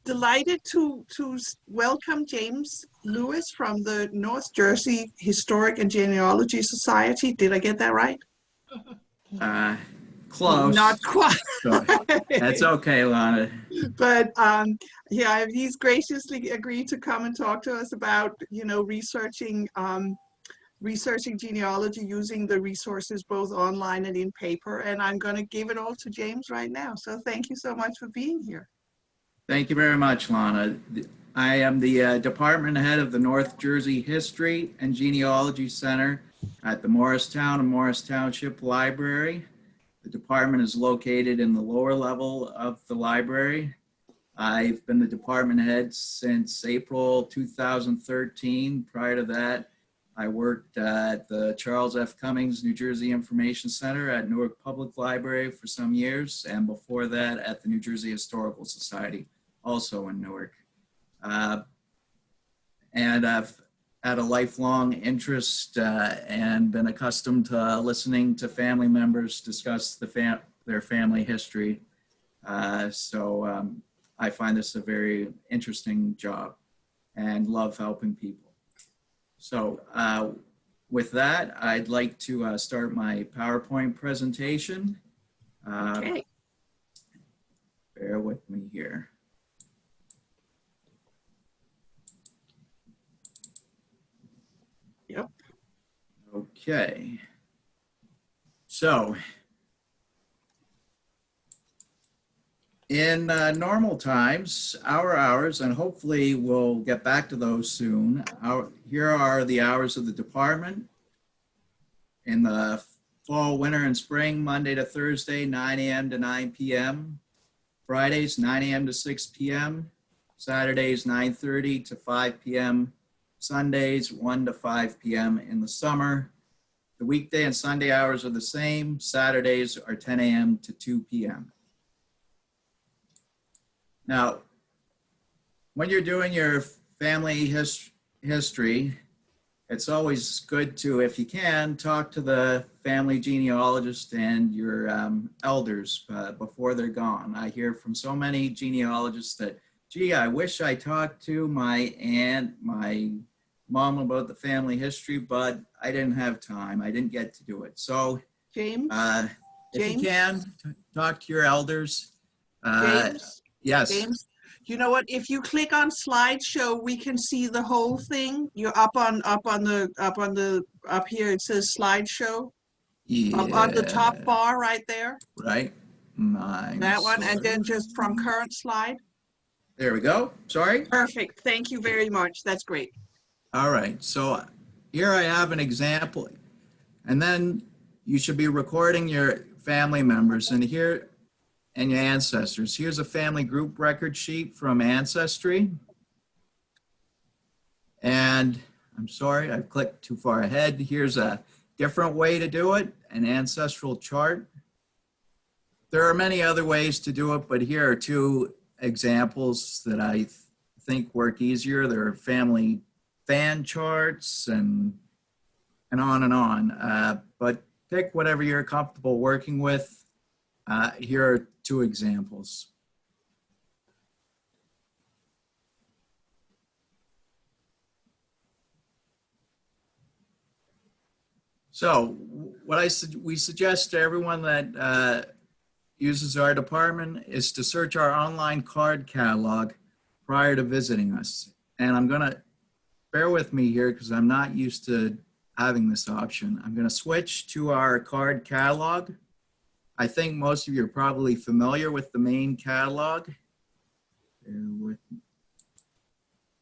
delighted to welcome James Lewis from the North Jersey Historic and Genealogy Society. Did I get that right? Close. Not quite. That's okay, Lana. But yeah, he's graciously agreed to come and talk to us about, researching genealogy using the resources both online and in paper. And I'm going to give it all to James right now. So thank you so much for being here. Thank you very much, Lana. I am the department head of the North Jersey History and Genealogy Center at the Morristown and Morristown Township Library. The department is located in the lower level of the library. I've been the department head since April 2013. Prior to that, I worked at the Charles F. Cummings New Jersey Information Center at Newark Public Library for some years, and before that at the New Jersey Historical Society, also in Newark. And I've had a lifelong interest and been accustomed to listening to family members discuss their family history. So I find this a very interesting job and love helping people. So with that, I'd like to start my PowerPoint presentation. Okay. Bear with me here. Yep. Okay. So in normal times, our hours, and hopefully we'll get back to those soon. Here are the hours of the department. In the fall, winter, and spring, Monday to Thursday, 9 a.m. to 9 p.m. Fridays, 9 a.m. to 6 p.m. Saturdays, 9:30 to 5 p.m. Sundays, 1 to 5 p.m. in the summer. The weekday and Sunday hours are the same. Saturdays are 10 a.m. to 2 p.m. Now, when you're doing your family history, it's always good to, if you can, talk to the family genealogist and your elders before they're gone. I hear from so many genealogists that, gee, I wish I talked to my aunt, my mom about the family history, but I didn't have time. I didn't get to do it. So, James? if you can, talk to your elders. James? Yes. James, you know what? If you click on slideshow, we can see the whole thing. You're up here. It says slideshow. Yeah. Up on the top bar right there. Right. That one, and then just from current slide. There we go. Sorry. Perfect. Thank you very much. That's great. All right. So here I have an example, and then you should be recording your family members and your ancestors. Here's a family group record sheet from Ancestry. And I'm sorry, I clicked too far ahead. Here's a different way to do it, an ancestral chart. There are many other ways to do it, but here are two examples that I think work easier. There are family fan charts and on and on. But pick whatever you're comfortable working with. Here are two examples. So what we suggest to everyone that uses our department is to search our online card catalog prior to visiting us. And I'm gonna, bear with me here because I'm not used to having this option. I'm gonna switch to our card catalog. I think most of you are probably familiar with the main catalog. Bear with me.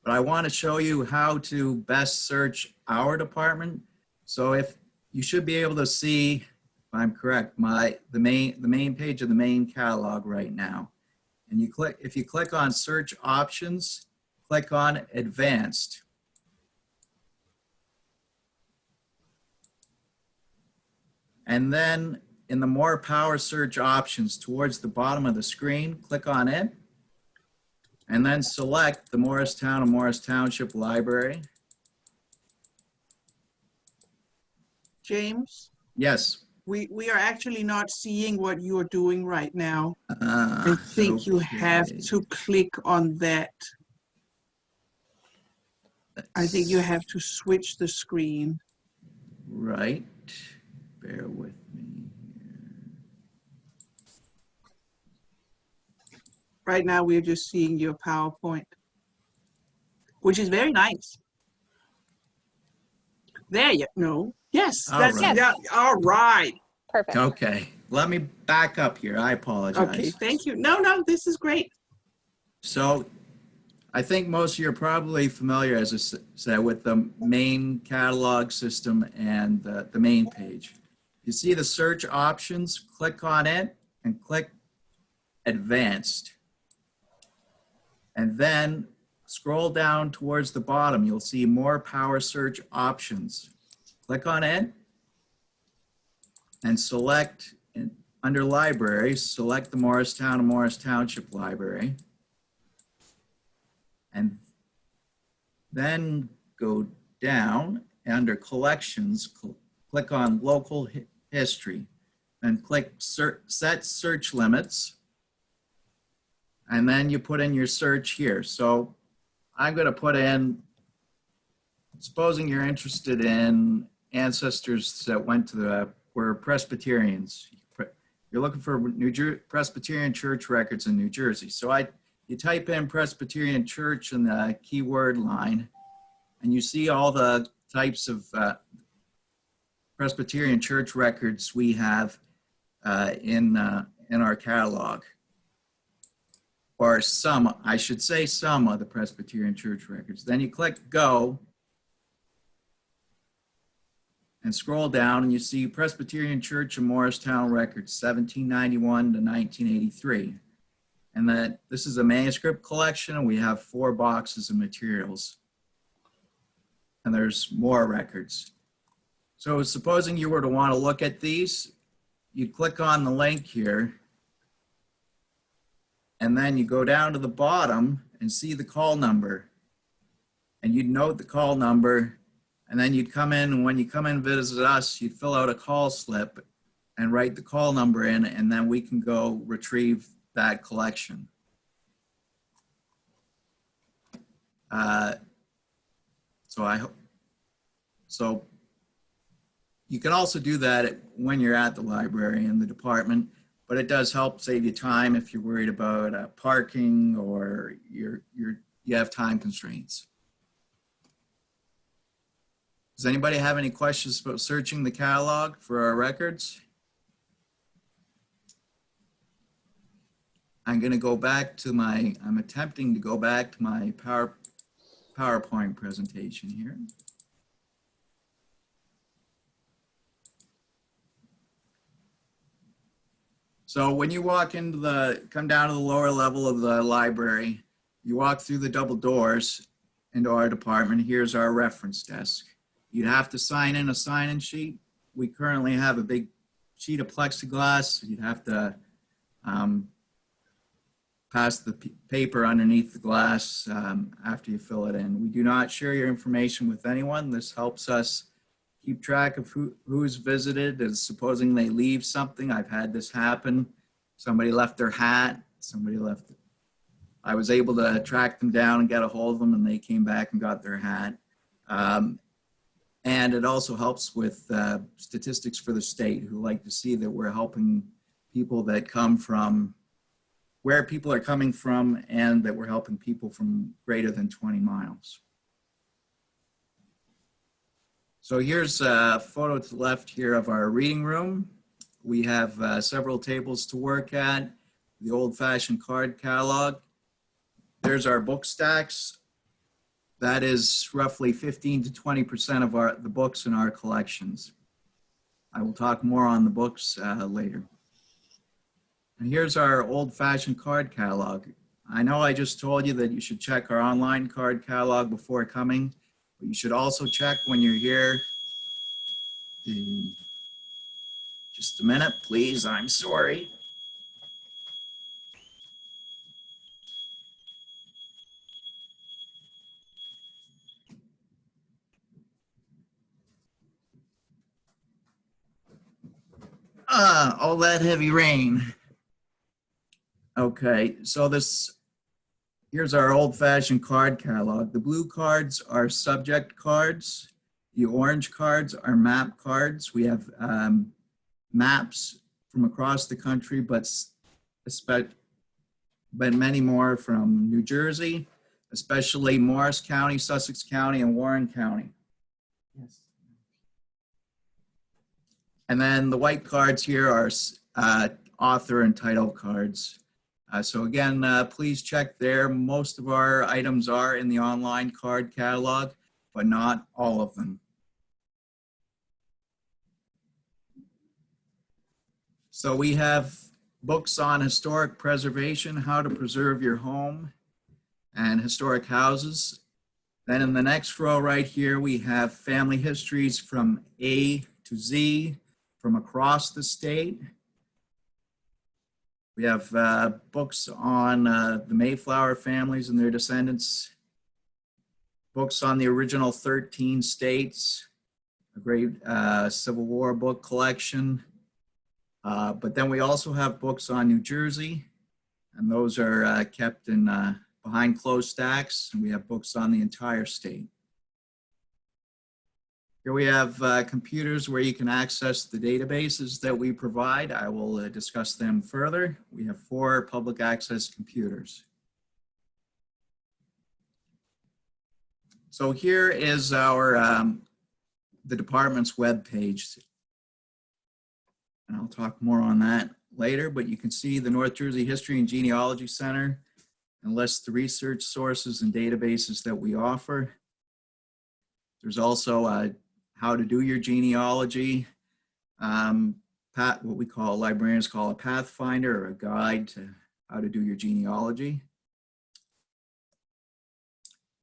But I want to show you how to best search our department. So if you should be able to see, if I'm correct, the main page of the main catalog right now. And if you click on search options, click on advanced. And then in the more power search options towards the bottom of the screen, click on it, and then select the Morristown and Morristown Township Library. James? Yes. We are actually not seeing what you are doing right now. I think you have Okay. to click on that. I think you have to switch the screen. Right. Bear with me here. Right now, we're just seeing your PowerPoint, which is very nice. There you go. Yes, All that's, right. yeah, all right. Perfect. Okay. Let me back up here. I Okay, apologize. thank you. No, this is great. So I think most of you are probably familiar, as I said, with the main catalog system and the main page. You see the search options, click on it and click Advanced. And then scroll down towards the bottom. You'll see more power search options. Click on it and select, under Library, select the Morristown and Morris Township Library. And then go down under Collections, click on Local History, then click Set Search Limits, and then you put in your search here. So I'm going to put in, supposing you're interested in ancestors that went to were Presbyterians. You're looking for Presbyterian church records in New Jersey. So you type in Presbyterian church in the keyword line, and you see all the types of Presbyterian church records we have in our catalog. Or some, I should say some of the Presbyterian church records. Then you click Go and scroll down and you see Presbyterian Church of Morristown records 1791 to 1983. And that this is a manuscript collection and we have 4 boxes of materials. And there's more records. So supposing you were to want to look at these, you'd click on the link here and then you go down to the bottom and see the call number. And you'd note the call number, and then you'd come in, and when you come in and visit us, you'd fill out a call slip and write the call number in, and then we can go retrieve that collection. So you can also do that when you're at the library in the department, but it does help save you time if you're worried about parking or you have time constraints. Does anybody have any questions about searching the catalog for our records? I'm going to go back to I'm attempting to go back to my PowerPoint presentation here. So when you walk into come down to the lower level of the library, you walk through the double doors into our department. Here's our reference desk. You'd have to sign in a sign-in sheet. We currently have a big sheet of plexiglass. You'd have to pass the paper underneath the glass after you fill it in. We do not share your information with anyone. This helps us keep track of who's visited, and supposing they leave something. I've had this happen. Somebody left their hat, I was able to track them down and get a hold of them, and they came back and got their hat. And it also helps with statistics for the state, who like to see that we're helping people that come from where people are coming from, and that we're helping people from greater than 20 miles. So here's a photo to the left here of our reading room. We have several tables to work at, the old-fashioned card catalog. There's our book stacks. That is roughly 15 to 20% of the books in our collections. I will talk more on the books later. And here's our old-fashioned card catalog. I know I just told you that you should check our online card catalog before coming, but you should also check when you're here. Just a minute, please. I'm sorry. All that heavy rain. Okay, so here's our old-fashioned card catalog. The blue cards are subject cards. The orange cards are map cards. We have maps from across the country, but many more from New Jersey, especially Morris County, Sussex County, and Warren County. Yes. And then the white cards here are author and title cards. So again, please check there. Most of our items are in the online card catalog, but not all of them. So we have books on historic preservation, how to preserve your home, and historic houses. Then in the next row right here, we have family histories from A to Z from across the state. We have books on the Mayflower families and their descendants, books on the original 13 states, a great Civil War book collection. But then we also have books on New Jersey, and those are kept in behind closed stacks, and we have books on the entire state. Here we have computers where you can access the databases that we provide. I will discuss them further. We have 4 public access computers. So here is our the department's web page. And I'll talk more on that later, but you can see the North Jersey History and Genealogy Center and lists the research sources and databases that we offer. There's also how to do your genealogy, what we call, librarians call a pathfinder or a guide to how to do your genealogy.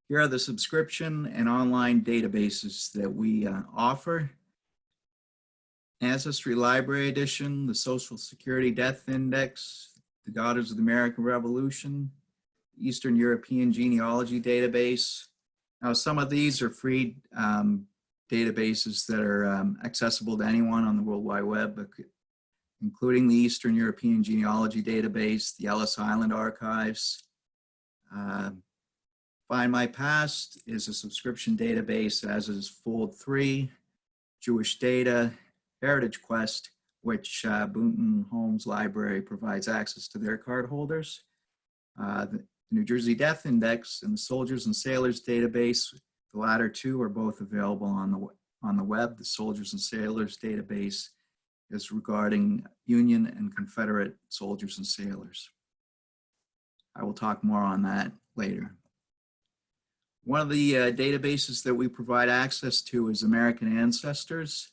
Here are the subscription and online databases that we offer. Ancestry Library Edition, the Social Security Death Index, the Daughters of the American Revolution, Eastern European Genealogy Database. Now, some of these are free databases that are accessible to anyone on the World Wide Web, including the Eastern European Genealogy Database, the Ellis Island Archives. Find My Past is a subscription database, as is Fold 3, Jewish Data, Heritage Quest, which Boonton Holmes Library provides access to their card holders. The New Jersey Death Index and the Soldiers and Sailors Database, the latter two are both available on the web. The Soldiers and Sailors Database is regarding Union and Confederate soldiers and sailors. I will talk more on that later. One of the databases that we provide access to is American Ancestors.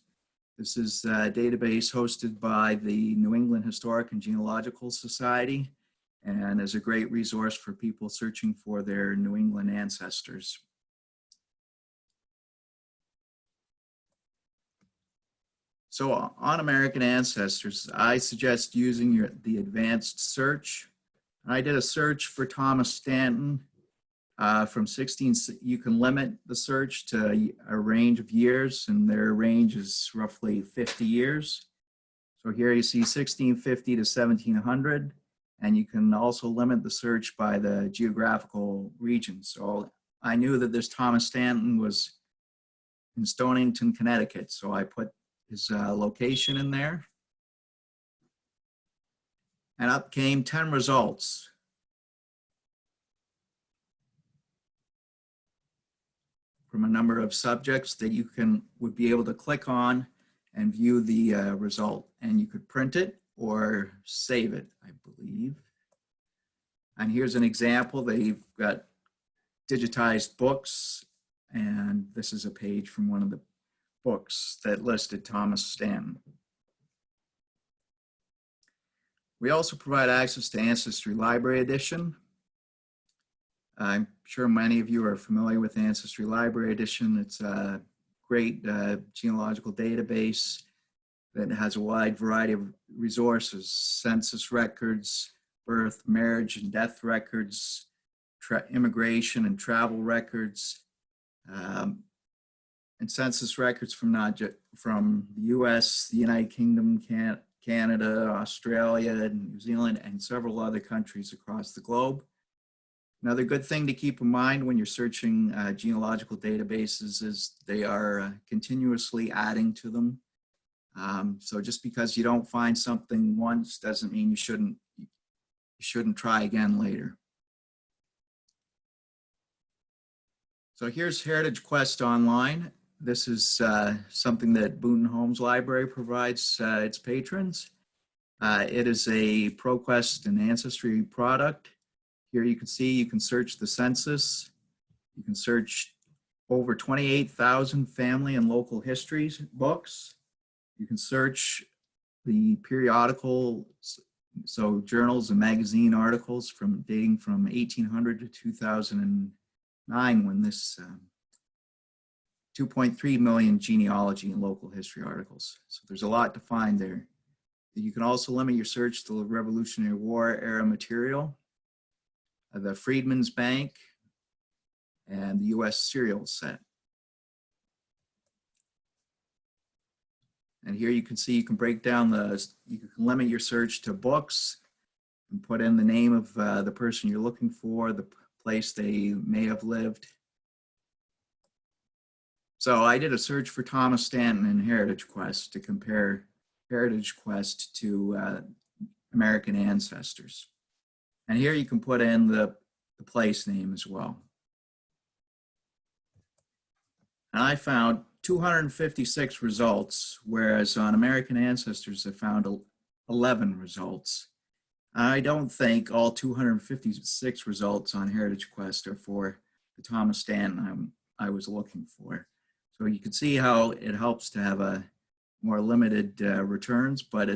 This is a database hosted by the New England Historic and Genealogical Society and is a great resource for people searching for their New England ancestors. So on American Ancestors, I suggest using the advanced search. I did a search for Thomas Stanton from 16, you can limit the search to a range of years, and their range is roughly 50 years. So here you see 1650 to 1700, and you can also limit the search by the geographical region. So I knew that this Thomas Stanton was in Stonington, Connecticut, so I put his location in there. And up came 10 results. From a number of subjects that you would be able to click on and view the result. And you could print it or save it, I believe. And here's an example. They've got digitized books, and this is a page from one of the books that listed Thomas Stanton. We also provide access to Ancestry Library Edition. I'm sure many of you are familiar with Ancestry Library Edition. It's a great genealogical database that has a wide variety of resources: census records, birth, marriage, and death records, immigration and travel records, and census records from the US, the United Kingdom, Canada, Australia, New Zealand, and several other countries across the globe. Another good thing to keep in mind when you're searching genealogical databases is they are continuously adding to them. So just because you don't find something once doesn't mean you shouldn't try again later. So here's Heritage Quest Online. This is something that Boonton Homes Library provides its patrons. It is a ProQuest and Ancestry product. Here you can see you can search the census. You can search over 28,000 family and local histories books. You can search the periodicals, so journals and magazine articles dating from 1800 to 2009 when this 2.3 million genealogy and local history articles. So there's a lot to find there. You can also limit your search to the Revolutionary War era material, the Freedmen's Bank, and the U.S. serial set. And here you can see you can break down you can limit your search to books and put in the name of the person you're looking for, the place they may have lived. So I did a search for Thomas Stanton in Heritage Quest to compare Heritage Quest to American Ancestors. And here you can put in the place name as well. And I found 256 results, whereas on American Ancestors I found 11 results. I don't think all 256 results on Heritage Quest are for the Thomas Stanton I was looking for. So you can see how it helps to have a more limited returns, but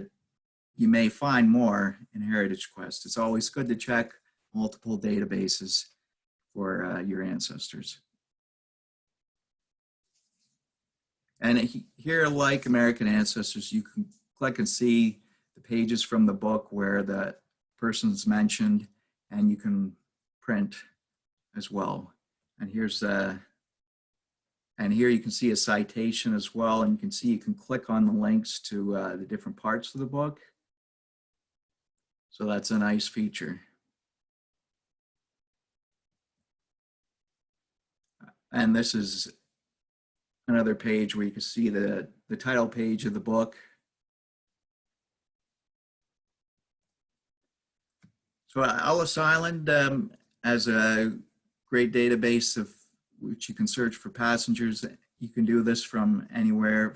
you may find more in Heritage Quest. It's always good to check multiple databases for your ancestors. And here, like American Ancestors, you can click and see the pages from the book where the person's mentioned, and you can print as well. And here you can see a citation as well, and you can see you can click on the links to the different parts of the book. So that's a nice feature. And this is another page where you can see the title page of the book. So Ellis Island has a great database of which you can search for passengers. You can do this from anywhere.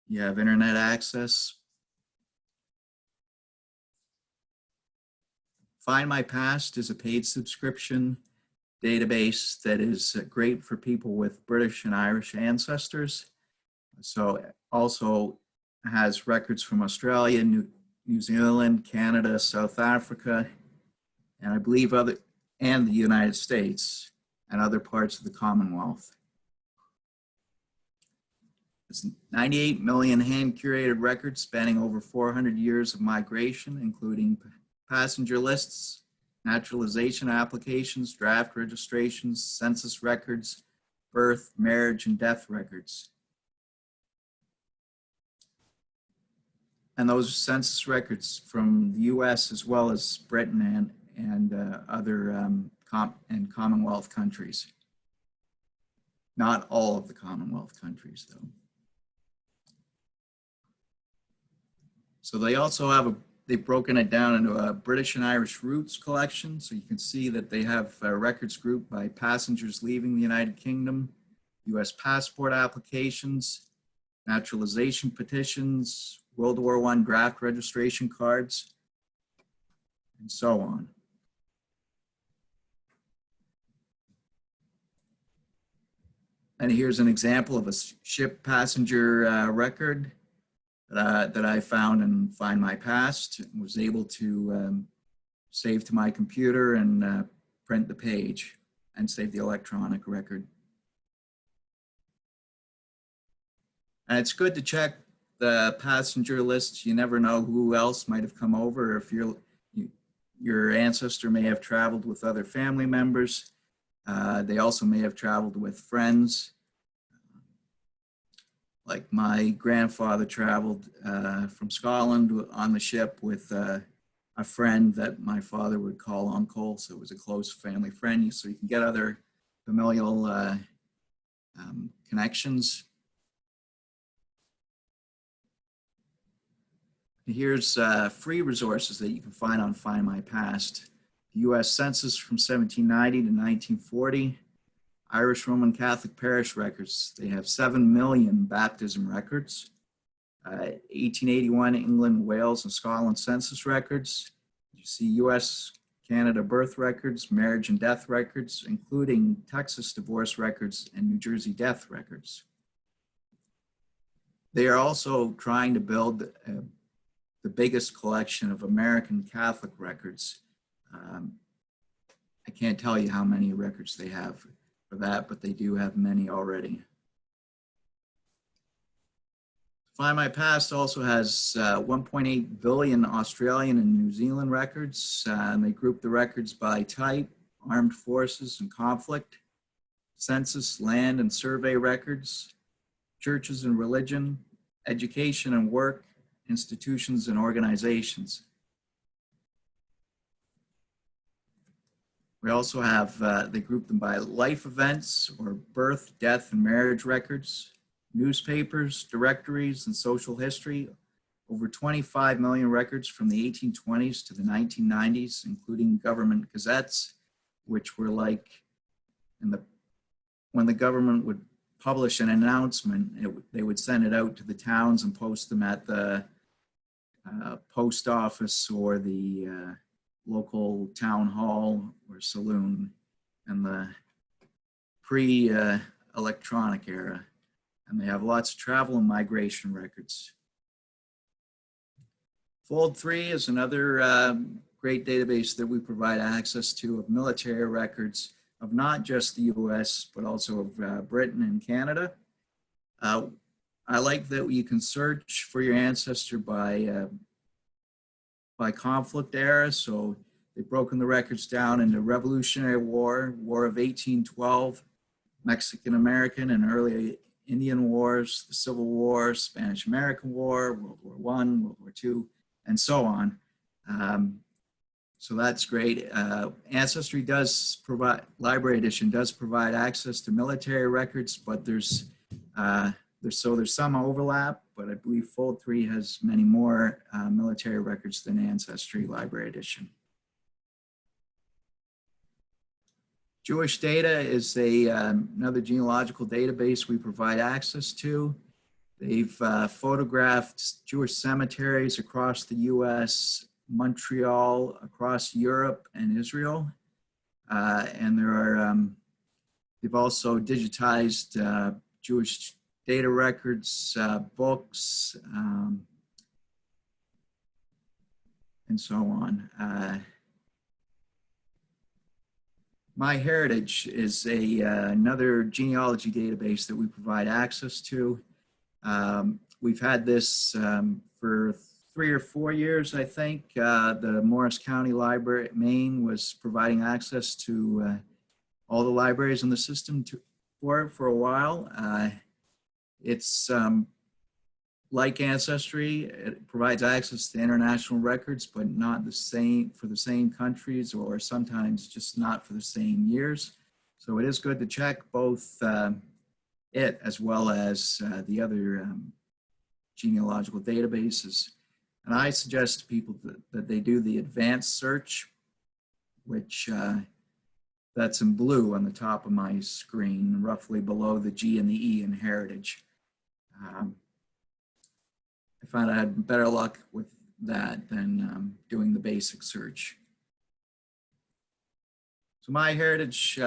You have internet access. Find My Past is a paid subscription database that is great for people with British and Irish ancestors. So it also has records from Australia, New Zealand, Canada, South Africa, and I believe and the United States and other parts of the Commonwealth. It's 98 million hand-curated records spanning over 400 years of migration, including passenger lists, naturalization applications, draft registrations, census records, birth, marriage, and death records. And those census records from the US as well as Britain and other Commonwealth countries. Not all of the Commonwealth countries, though. So they also have they've broken it down into a British and Irish roots collection. So you can see that they have records grouped by passengers leaving the United Kingdom, US passport applications, naturalization petitions, World War I draft registration cards, and so on. And here's an example of a ship passenger record that I found in Find My Past. Was able to save to my computer and print the page and save the electronic record. And it's good to check the passenger lists. You never know who else might have come over, or if your ancestor may have traveled with other family members. They also may have traveled with friends. Like my grandfather traveled from Scotland on the ship with a friend that my father would call uncle, so it was a close family friend, so you can get other familial connections. Here's free resources that you can find on Find My Past. The U.S. Census from 1790 to 1940. Irish Roman Catholic parish records. They have 7 million baptism records. 1881 England, Wales, and Scotland census records. You see U.S., Canada birth records, marriage and death records, including Texas divorce records and New Jersey death records. They are also trying to build the biggest collection of American Catholic records. I can't tell you how many records they have for that, but they do have many already. Find My Past also has 1.8 billion Australian and New Zealand records, and they group the records by type, armed forces and conflict, census, land and survey records, churches and religion, education and work, institutions and organizations. We also have, they group them by life events or birth, death, and marriage records, newspapers, directories, and social history. Over 25 million records from the 1820s to the 1990s, including government gazettes, which were like, when the government would publish an announcement, they would send it out to the towns and post them at the post office or the local town hall or saloon in the pre-electronic era. And they have lots of travel and migration records. Fold 3 is another great database that we provide access to of military records of not just the US, but also of Britain and Canada. I like that you can search for your ancestor by conflict era. So they've broken the records down into Revolutionary War, War of 1812, Mexican-American and early Indian Wars, the Civil War, Spanish-American War, World War I, World War II, and so on. So that's great. Ancestry does provide, Library Edition does provide access to military records, but there's some overlap, but I believe Fold 3 has many more military records than Ancestry Library Edition. Jewish Data is another genealogical database we provide access to. They've photographed Jewish cemeteries across the US, Montreal, across Europe and Israel. And there are, they've also digitized Jewish data records, books, and so on. Myheritage is another genealogy database that we provide access to. We've had this for 3 or 4 years, I think. The Morris County Library at Maine was providing access to all the libraries in the system for a while. It's like Ancestry, it provides access to international records, but not the same for the same countries, or sometimes just not for the same years. So it is good to check both it as well as the other genealogical databases. And I suggest to people that they do the advanced search, which that's in blue on the top of my screen, roughly below the G and the E in heritage. I found I had better luck with that than doing the basic search. So Myheritage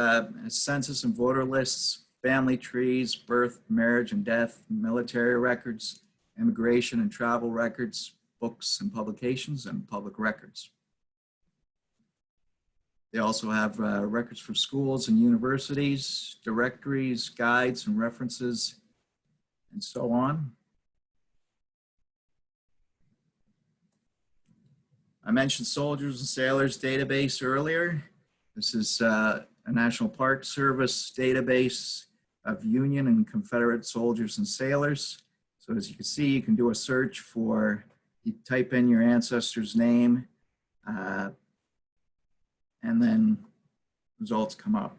has census and voter lists, family trees, birth, marriage and death, military records, immigration and travel records, books and publications, and public records. They also have records for schools and universities, directories, guides and references, and so on. I mentioned Soldiers and Sailors database earlier. This is a National Park Service database of Union and Confederate soldiers and sailors. So as you can see, you can do a search for, you type in your ancestor's name, and then results come up.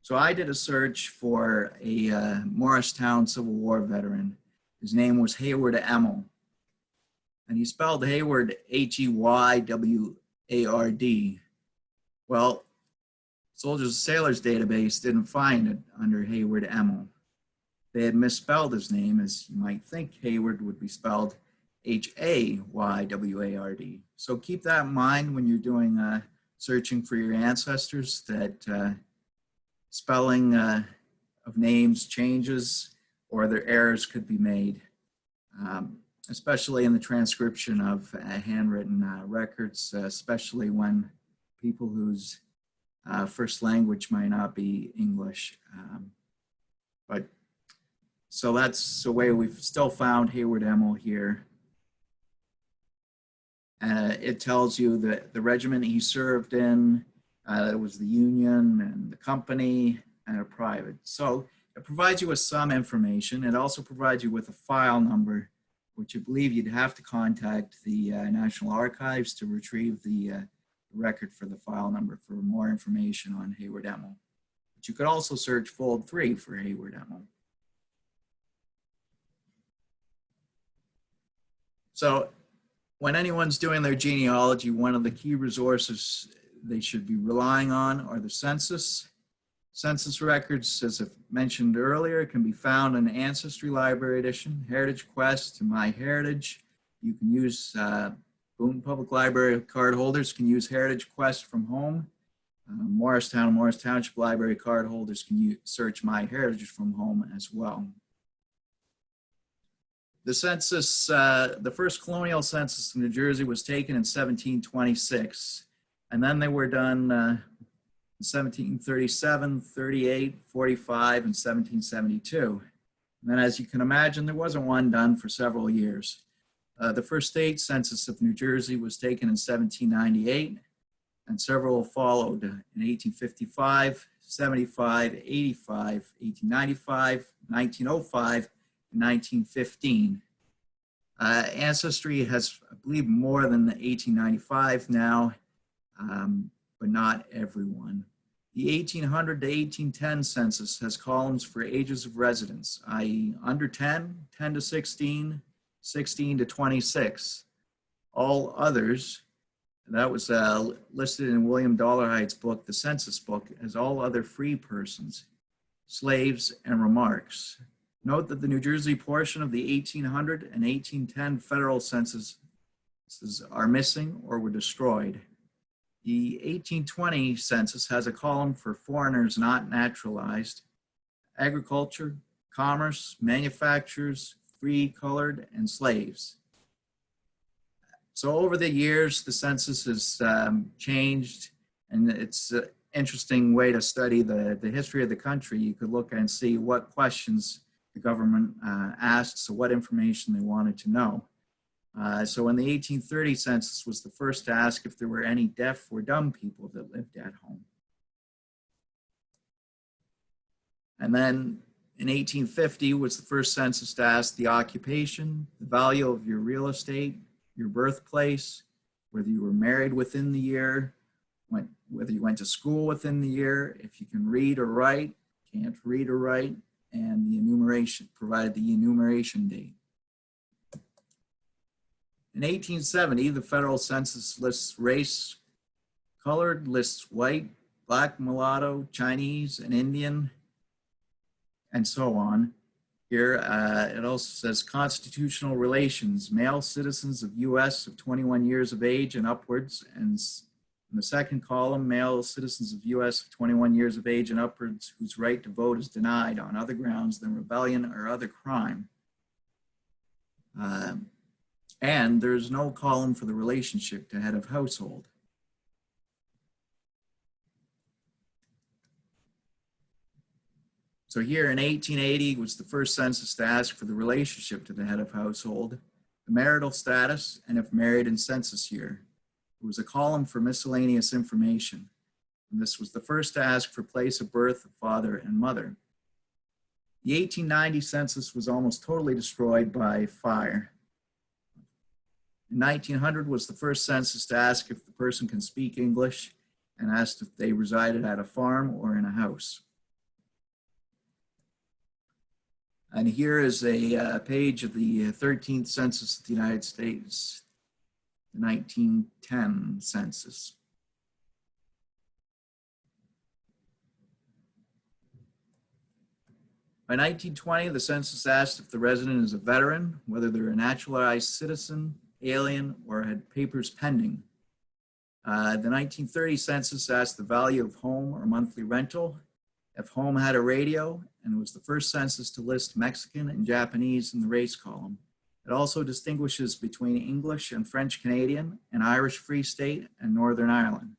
So I did a search for a Morristown Civil War veteran. His name was Hayward Emmel. And he spelled Hayward Heyward. Well, Soldiers and Sailors database didn't find it under Hayward Emmel. They had misspelled his name, as you might think Hayward would be spelled Hayward. So keep that in mind when you're doing searching for your ancestors, that spelling of names changes or their errors could be made, especially in the transcription of handwritten records, especially when people whose first language might not be English. So that's the way we've still found Hayward Emmel here. It tells you that the regiment he served in, it was the Union and the company and a private. So it provides you with some information. It also provides you with a file number, which I believe you'd have to contact the National Archives to retrieve the record for the file number for more information on Hayward Emmel. But you could also search fold 3 for Hayward Emmel. So when anyone's doing their genealogy, one of the key resources they should be relying on are the census. Census records, as I've mentioned earlier, can be found in Ancestry Library Edition, Heritage Quest, and Myheritage. You can use, Boone Public Library card holders can use Heritage Quest from home. Morristown and Morris Township Library card holders can search Myheritage from home as well. The census, the first colonial census in New Jersey was taken in 1726, and then they were done in 1737, 38, 45, and 1772. And then, as you can imagine, there wasn't one done for several years. The first state census of New Jersey was taken in 1798, and several followed in 1855, 75, 85, 1895, 1905, 1915. Ancestry has, I believe, more than the 1895 now, but not everyone. The 1800 to 1810 census has columns for ages of residence, i.e. under 10, 10 to 16, 16 to 26. All others, that was listed in William Dollarhide's book, The Census Book, as all other free persons, slaves, and remarks. Note that the New Jersey portion of the 1800 and 1810 federal censuses are missing or were destroyed. The 1820 census has a column for foreigners not naturalized, agriculture, commerce, manufacturers, free, colored, and slaves. So over the years, the census has changed, and it's an interesting way to study the history of the country. You could look and see what questions the government asked, so what information they wanted to know. So in the 1830 census was the first to ask if there were any deaf or dumb people that lived at home. And then in 1850 was the first census to ask the occupation, the value of your real estate, your birthplace, whether you were married within the year, whether you went to school within the year, if you can read or write, can't read or write, and the enumeration, provided the enumeration date. In 1870, the federal census lists race, colored, lists white, black, mulatto, Chinese, and Indian, and so on. Here, it also says constitutional relations, male citizens of U.S. of 21 years of age and upwards, and in the second column, male citizens of U.S. of 21 years of age and upwards whose right to vote is denied on other grounds than rebellion or other crime. And there's no column for the relationship to head of household. So here in 1880 was the first census to ask for the relationship to the head of household, the marital status, and if married in census year. There was a column for miscellaneous information. And this was the first to ask for place of birth of father and mother. The 1890 census was almost totally destroyed by fire. 1900 was the first census to ask if the person can speak English and asked if they resided at a farm or in a house. And here is a page of the 13th census of the United States, the 1910 census. By 1920, the census asked if the resident is a veteran, whether they're a naturalized citizen, alien, or had papers pending. The 1930 census asked the value of home or monthly rental, if home had a radio, and it was the first census to list Mexican and Japanese in the race column. It also distinguishes between English and French Canadian and Irish Free State and Northern Ireland.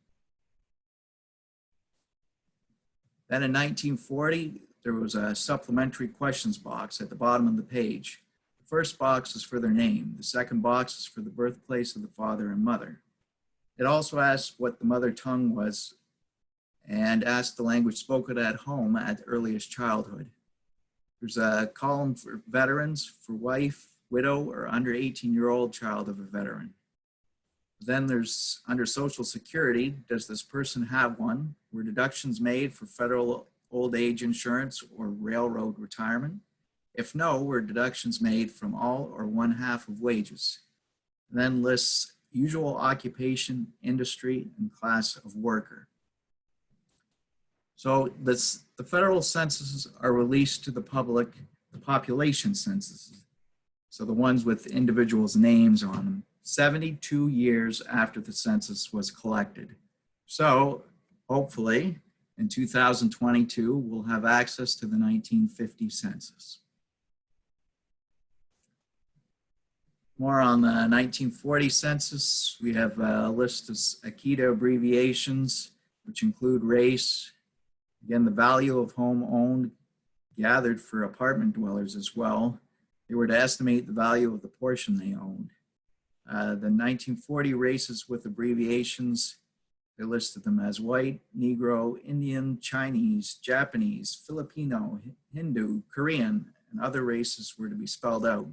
Then in 1940, there was a supplementary questions box at the bottom of the page. The first box is for their name. The second box is for the birthplace of the father and mother. It also asks what the mother tongue was and asked the language spoken at home at earliest childhood. There's a column for veterans, for wife, widow, or under 18-year-old child of a veteran. Then there's under Social Security, does this person have one? Were deductions made for federal old age insurance or railroad retirement? If no, were deductions made from all or one half of wages? And then lists usual occupation, industry, and class of worker. So the federal censuses are released to the public, the population censuses. So the ones with individuals' names on them, 72 years after the census was collected. So hopefully in 2022, we'll have access to the 1950 census. More on the 1940 census, we have a list of AKITA abbreviations, which include race. Again, the value of home owned, gathered for apartment dwellers as well. They were to estimate the value of the portion they owned. The 1940 races with abbreviations, they listed them as white, Negro, Indian, Chinese, Japanese, Filipino, Hindu, Korean, and other races were to be spelled out.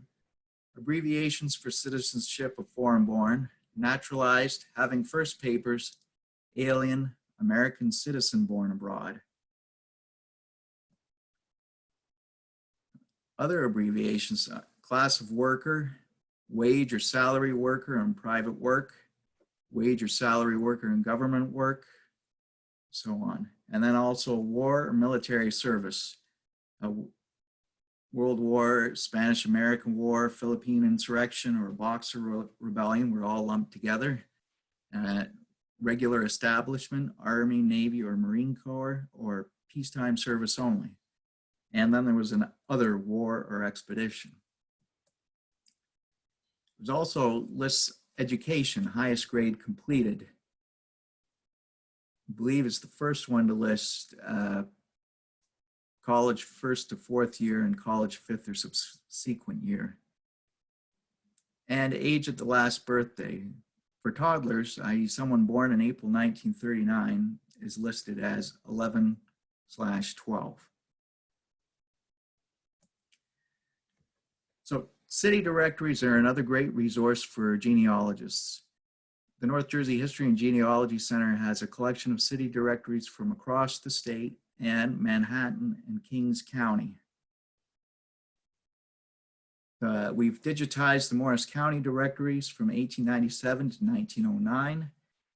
Abbreviations for citizenship of foreign born, naturalized, having first papers, alien, American citizen born abroad. Other abbreviations, class of worker, wage or salary worker in private work, wage or salary worker in government work, so on. And then also war or military service. World War, Spanish-American War, Philippine insurrection, or Boxer Rebellion were all lumped together. Regular establishment, Army, Navy, or Marine Corps, or peacetime service only. And then there was an other war or expedition. There's also lists education, highest grade completed. I believe it's the first one to list college first to fourth year and college fifth or subsequent year. And age at the last birthday. For toddlers, i.e. someone born in April 1939, is listed as 11/12. So city directories are another great resource for genealogists. The North Jersey History and Genealogy Center has a collection of city directories from across the state and Manhattan and Kings County. We've digitized the Morris County directories from 1897 to 1909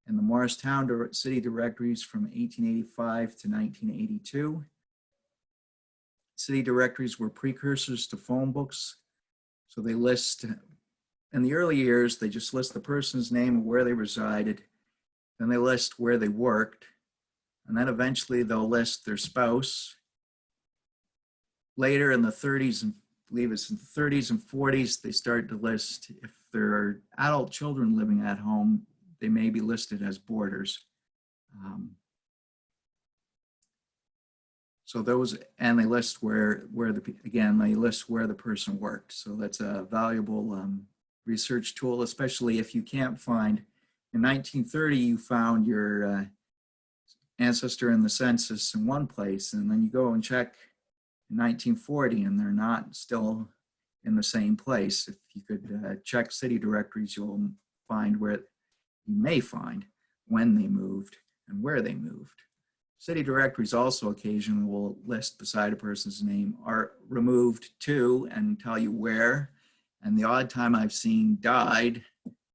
and the Morristown city directories from 1885 to 1982. City directories were precursors to phone books. So they list, in the early years, they just list the person's name and where they resided. Then they list where they worked. And then eventually they'll list their spouse. Later in the 30s, and I believe it's in the 30s and 40s, they start to list if there are adult children living at home, they may be listed as boarders. So those, and they list they list where the person worked. So that's a valuable research tool, especially if you can't find, in 1930, you found your ancestor in the census in one place, and then you go and check in 1940, and they're not still in the same place. If you could check city directories, you'll find where you may find when they moved and where they moved. City directories also occasionally will list beside a person's name are removed to and tell you where. And the odd time I've seen died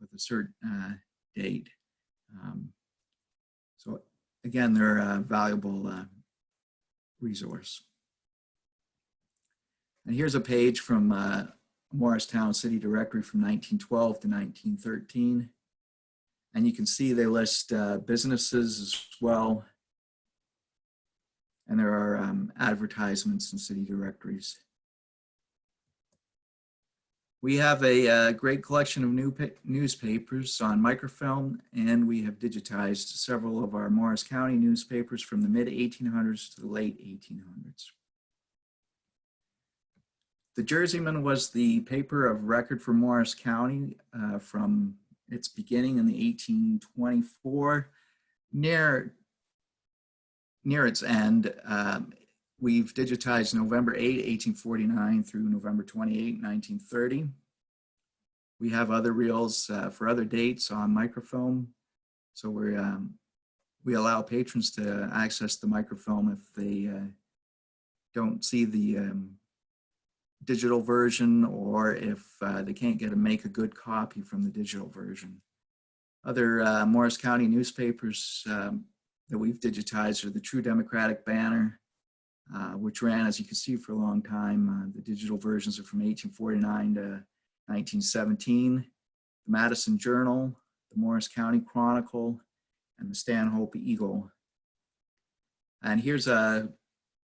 with a certain date. So again, they're a valuable resource. And here's a page from Morristown City Directory from 1912 to 1913. And you can see they list businesses as well. And there are advertisements in city directories. We have a great collection of newspapers on microfilm, and we have digitized several of our Morris County newspapers from the mid-1800s to the late 1800s. The Jerseyman was the paper of record for Morris County from its beginning in the 1824. Near its end, we've digitized November 8, 1849 through November 28, 1930. We have other reels for other dates on microfilm. So we allow patrons to access the microfilm if they don't see the digital version, or if they can't make a good copy from the digital version. Other Morris County newspapers that we've digitized are the True Democratic Banner, which ran, as you can see, for a long time. The digital versions are from 1849 to 1917. The Madison Journal, the Morris County Chronicle, and the Stanhope Eagle. And here's a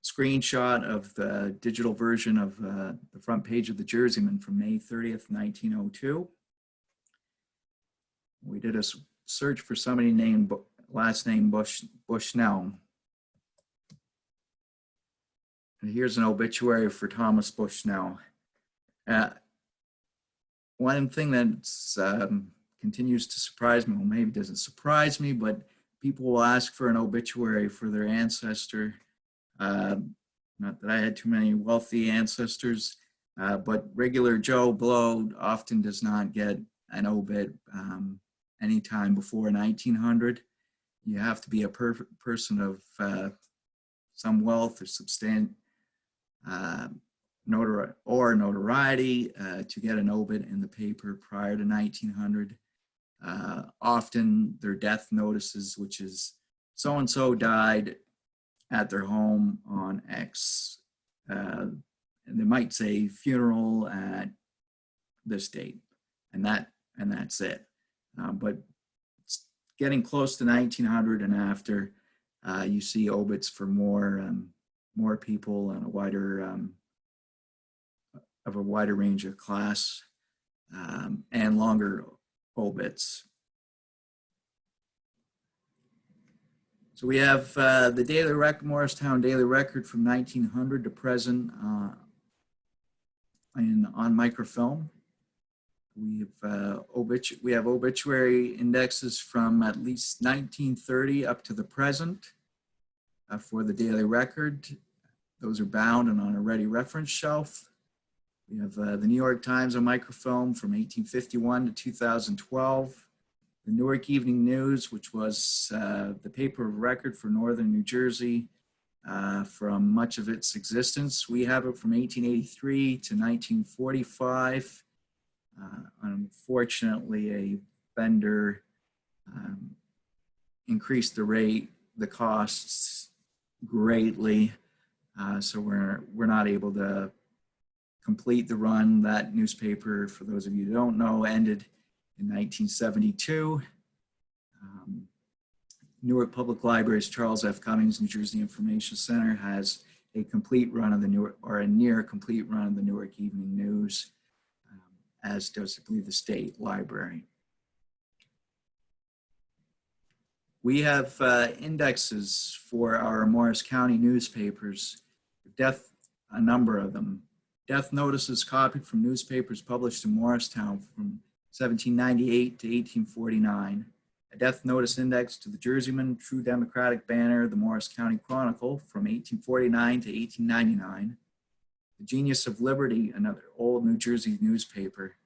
screenshot of the digital version of the front page of the Jerseyman from May 30th, 1902. We did a search for somebody named, last name Bushnell. And here's an obituary for Thomas Bushnell. One thing that continues to surprise me, well, maybe doesn't surprise me, but people will ask for an obituary for their ancestor. Not that I had too many wealthy ancestors, but regular Joe Blow often does not get an obit anytime before 1900. You have to be a person of some wealth or notoriety to get an obit in the paper prior to 1900. Often their death notices, which is so-and-so died at their home on X. And they might say funeral at this date, and that's it. But it's getting close to 1900 and after, you see obits for more people and a wider range of class and longer obits. So we have the Daily Record, Morristown Daily Record from 1900 to present on microfilm. We have obituary indexes from at least 1930 up to the present for the Daily Record. Those are bound and on a ready reference shelf. We have the New York Times on microfilm from 1851 to 2012. The Newark Evening News, which was the paper of record for Northern New Jersey from much of its existence. We have it from 1883 to 1945. Unfortunately, a vendor increased the costs greatly, so we're not able to complete the run. That newspaper, for those of you who don't know, ended in 1972. Newark Public Library's Charles F. Cummings New Jersey Information Center has a complete run of the Newark, or a near complete run of the Newark Evening News, as does, I believe, the State Library. We have indexes for our Morris County newspapers, a number of them. Death notices copied from newspapers published in Morristown from 1798 to 1849. A death notice index to the Jerseyman, True Democratic Banner, the Morris County Chronicle from 1849 to 1899. The Genius of Liberty, another old New Jersey newspaper,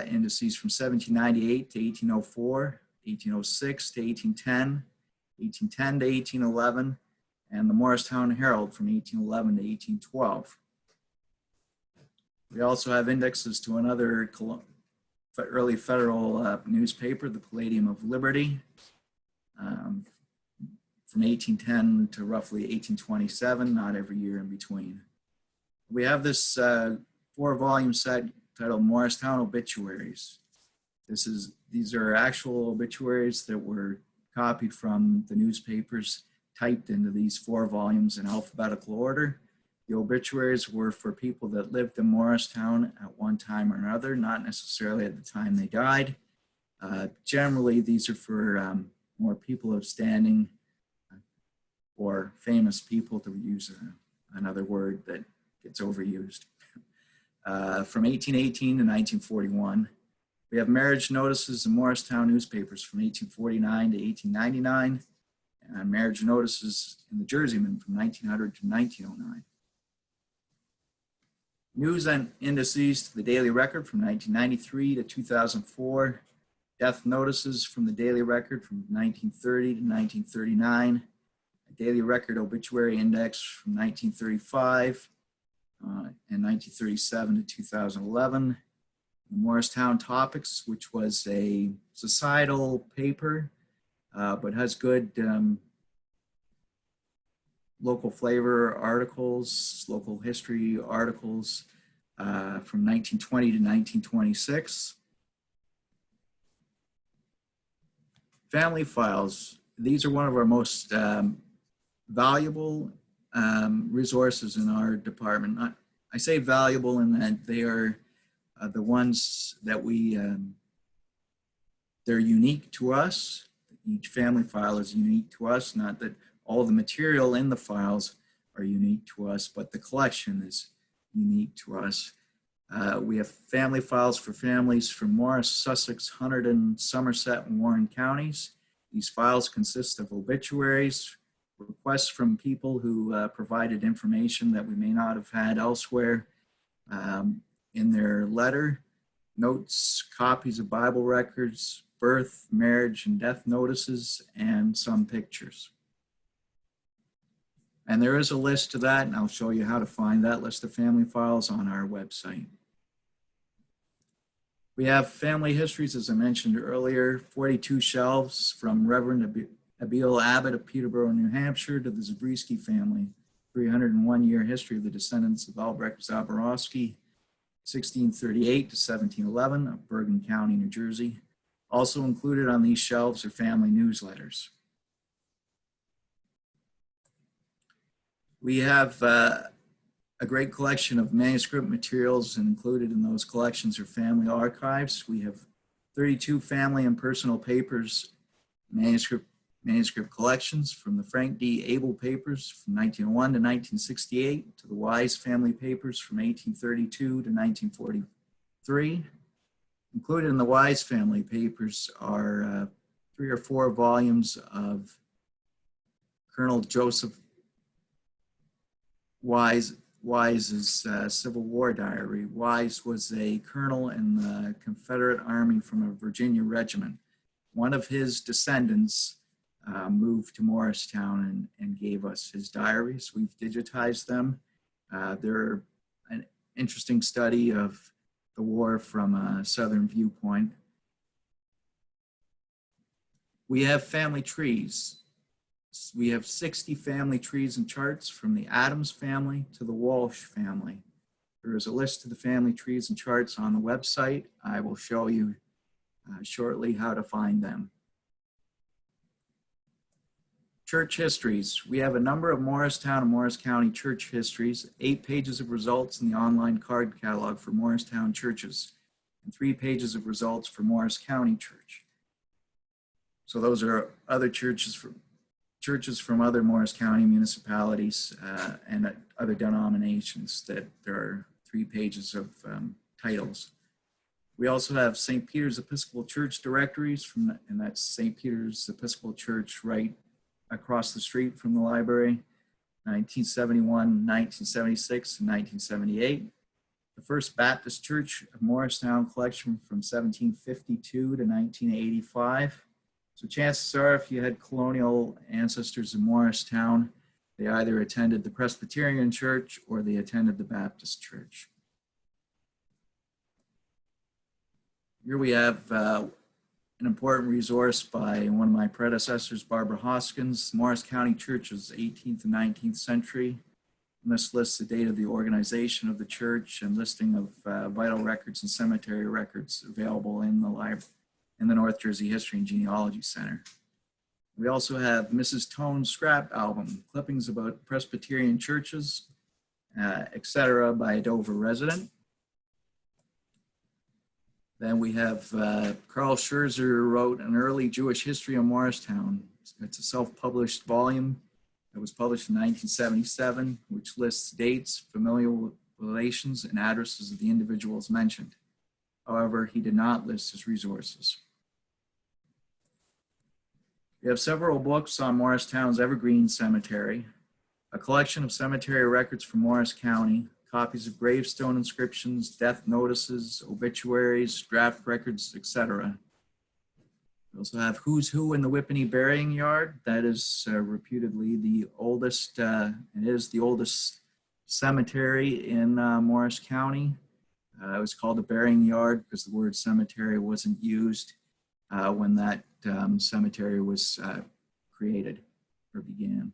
indices from 1798 to 1804, 1806 to 1810, 1810 to 1811, and the Morristown Herald from 1811 to 1812. We also have indexes to another early federal newspaper, the Palladium of Liberty, from 1810 to roughly 1827, not every year in between. We have this 4-volume set titled Morristown Obituaries. These are actual obituaries that were copied from the newspapers, typed into these 4 volumes in alphabetical order. The obituaries were for people that lived in Morristown at one time or another, not necessarily at the time they died. Generally, these are for more people of standing or famous people, to use another word that gets overused. From 1818 to 1941. We have marriage notices in Morristown newspapers from 1849 to 1899, and marriage notices in the Jerseyman from 1900 to 1909. News and indices to the Daily Record from 1993 to 2004. Death notices from the Daily Record from 1930 to 1939. A Daily Record obituary index from 1935 and 1937 to 2011. The Morristown Topics, which was a societal paper, but has good local flavor articles, local history articles from 1920 to 1926. Family files. These are one of our most valuable resources in our department. I say valuable in that they are the ones that they're unique to us. Each family file is unique to us, not that all the material in the files are unique to us, but the collection is unique to us. We have family files for families from Morris, Sussex, Hunterdon, Somerset, and Warren counties. These files consist of obituaries, requests from people who provided information that we may not have had elsewhere in their letter, notes, copies of Bible records, birth, marriage, and death notices, and some pictures. And there is a list to that, and I'll show you how to find that list of family files on our website. We have family histories, as I mentioned earlier, 42 shelves from Reverend Abiel Abbott of Peterborough, New Hampshire, to the Zabriskie family, 301-year history of the descendants of Albrecht Zaborowski, 1638 to 1711 of Bergen County, New Jersey. Also included on these shelves are family newsletters. We have a great collection of manuscript materials, and included in those collections are family archives. We have 32 family and personal papers, manuscript collections from the Frank D. Abel papers from 1901 to 1968 to the Wise family papers from 1832 to 1943. Included in the Wise family papers are 3 or 4 volumes of Colonel Joseph Wise's Civil War diary. Wise was a colonel in the Confederate Army from a Virginia regiment. One of his descendants moved to Morristown and gave us his diaries. We've digitized them. They're an interesting study of the war from a Southern viewpoint. We have family trees. We have 60 family trees and charts from the Adams family to the Walsh family. There is a list of the family trees and charts on the website. I will show you shortly how to find them. Church histories. We have a number of Morristown and Morris County church histories, 8 pages of results in the online card catalog for Morristown churches, and 3 pages of results for Morris County Church. So those are other churches from other Morris County municipalities and other denominations that there are 3 pages of titles. We also have St. Peter's Episcopal Church directories, and that's St. Peter's Episcopal Church right across the street from the library. 1971, 1976, and 1978. The First Baptist Church of Morristown collection from 1752 to 1985. So chances are, if you had colonial ancestors in Morristown, they either attended the Presbyterian Church or they attended the Baptist Church. Here we have an important resource by one of my predecessors, Barbara Hoskins, Morris County Churches, 18th and 19th century. And this lists the date of the organization of the church and listing of vital records and cemetery records available in the library in the North Jersey History and Genealogy Center. We also have Mrs. Tone's scrap album, clippings about Presbyterian churches, etc. by a Dover resident. Then we have Carl Scherzer wrote an early Jewish history of Morristown. It's a self-published volume. It was published in 1977, which lists dates, familial relations, and addresses of the individuals mentioned. However, he did not list his resources. We have several books on Morristown's Evergreen Cemetery, a collection of cemetery records from Morris County, copies of gravestone inscriptions, death notices, obituaries, draft records, etc. We also have Who's Who in the Whippany Burying Yard. That is reputedly the oldest, it is the oldest cemetery in Morris County. It was called a burying yard because the word cemetery wasn't used when that cemetery was created or began.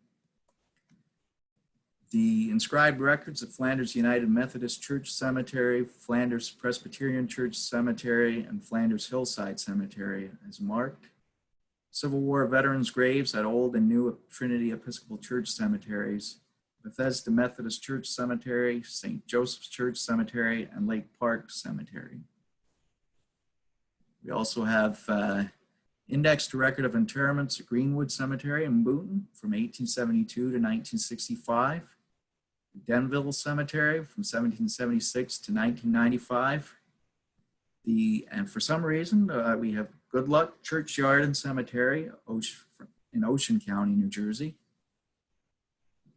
The inscribed records of Flanders United Methodist Church Cemetery, Flanders Presbyterian Church Cemetery, and Flanders Hillside Cemetery is marked. Civil War veterans' graves at Old and New Trinity Episcopal Church Cemeteries, Bethesda Methodist Church Cemetery, St. Joseph's Church Cemetery, and Lake Park Cemetery. We also have indexed record of interments at Greenwood Cemetery in Boonton from 1872 to 1965. Denville Cemetery from 1776 to 1995. And for some reason, we have Good Luck Churchyard and Cemetery in Ocean County, New Jersey.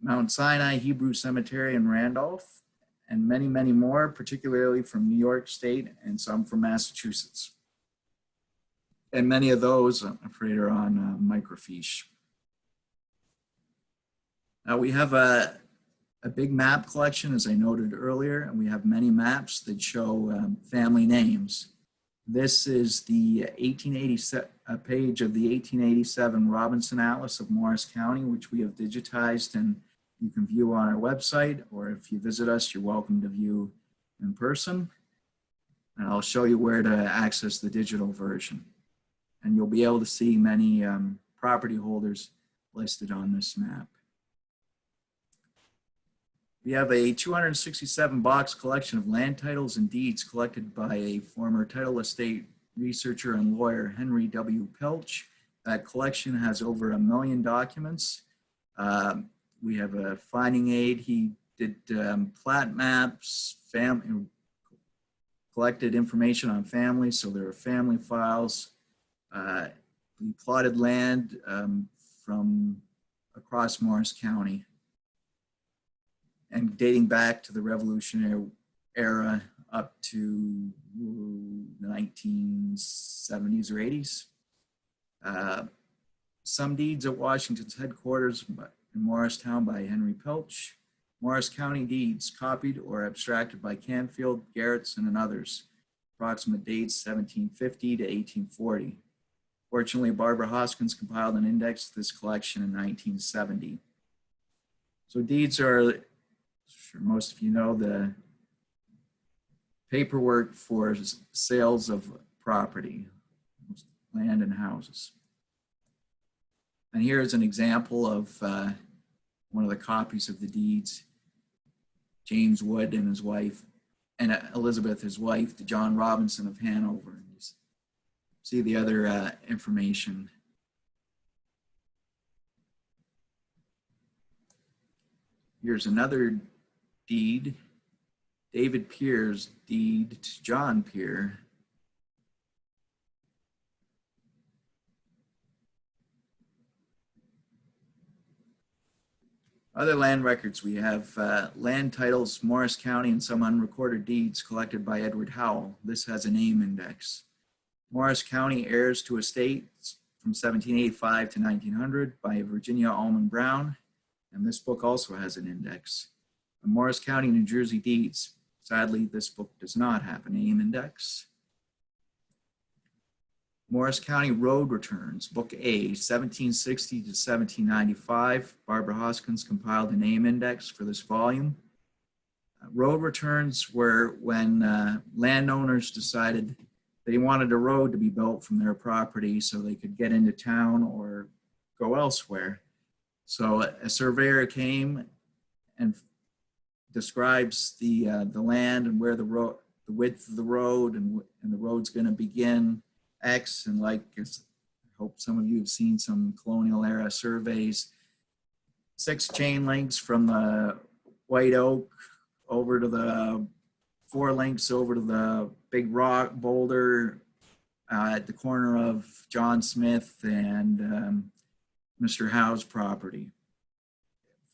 Mount Sinai Hebrew Cemetery in Randolph, and many, many more, particularly from New York State and some from Massachusetts. And many of those, I'm afraid, are on microfiche. Now we have a big map collection, as I noted earlier, and we have many maps that show family names. This is the 1887 page of the 1887 Robinson Atlas of Morris County, which we have digitized and you can view on our website, or if you visit us, you're welcome to view in person. And I'll show you where to access the digital version. And you'll be able to see many property holders listed on this map. We have a 267 box collection of land titles and deeds collected by a former title estate researcher and lawyer, Henry W. Pilch. That collection has over 1 million documents. We have a finding aid. He did plat maps, collected information on families, so there are family files. We plotted land from across Morris County and dating back to the Revolutionary era up to the 1970s or 80s. Some deeds at Washington's headquarters in Morristown by Henry Pilch. Morris County deeds copied or abstracted by Canfield, Garrettson, and others. Approximate dates 1750 to 1840. Fortunately, Barbara Hoskins compiled an index to this collection in 1970. So deeds are, sure most of you know, the paperwork for sales of property, land and houses. And here is an example of one of the copies of the deeds. James Wood and his wife, and Elizabeth, his wife, to John Robinson of Hanover. See the other information. Here's another deed. David Pier's deed to John Pier. Other land records, we have land titles, Morris County, and some unrecorded deeds collected by Edward Howell. This has a name index. Morris County heirs to estates from 1785 to 1900 by Virginia Almond Brown, and this book also has an index. Morris County, New Jersey deeds. Sadly, this book does not have a name index. Morris County Road Returns, Book A, 1760 to 1795. Barbara Hoskins compiled a name index for this volume. Road returns were when landowners decided they wanted a road to be built from their property so they could get into town or go elsewhere. So a surveyor came and describes the land and where the width of the road and the road's going to begin X, and like I hope some of you have seen some colonial era surveys, 6 chain links from the White Oak over to the 4 links over to the big rock boulder at the corner of John Smith and Mr. Howe's property,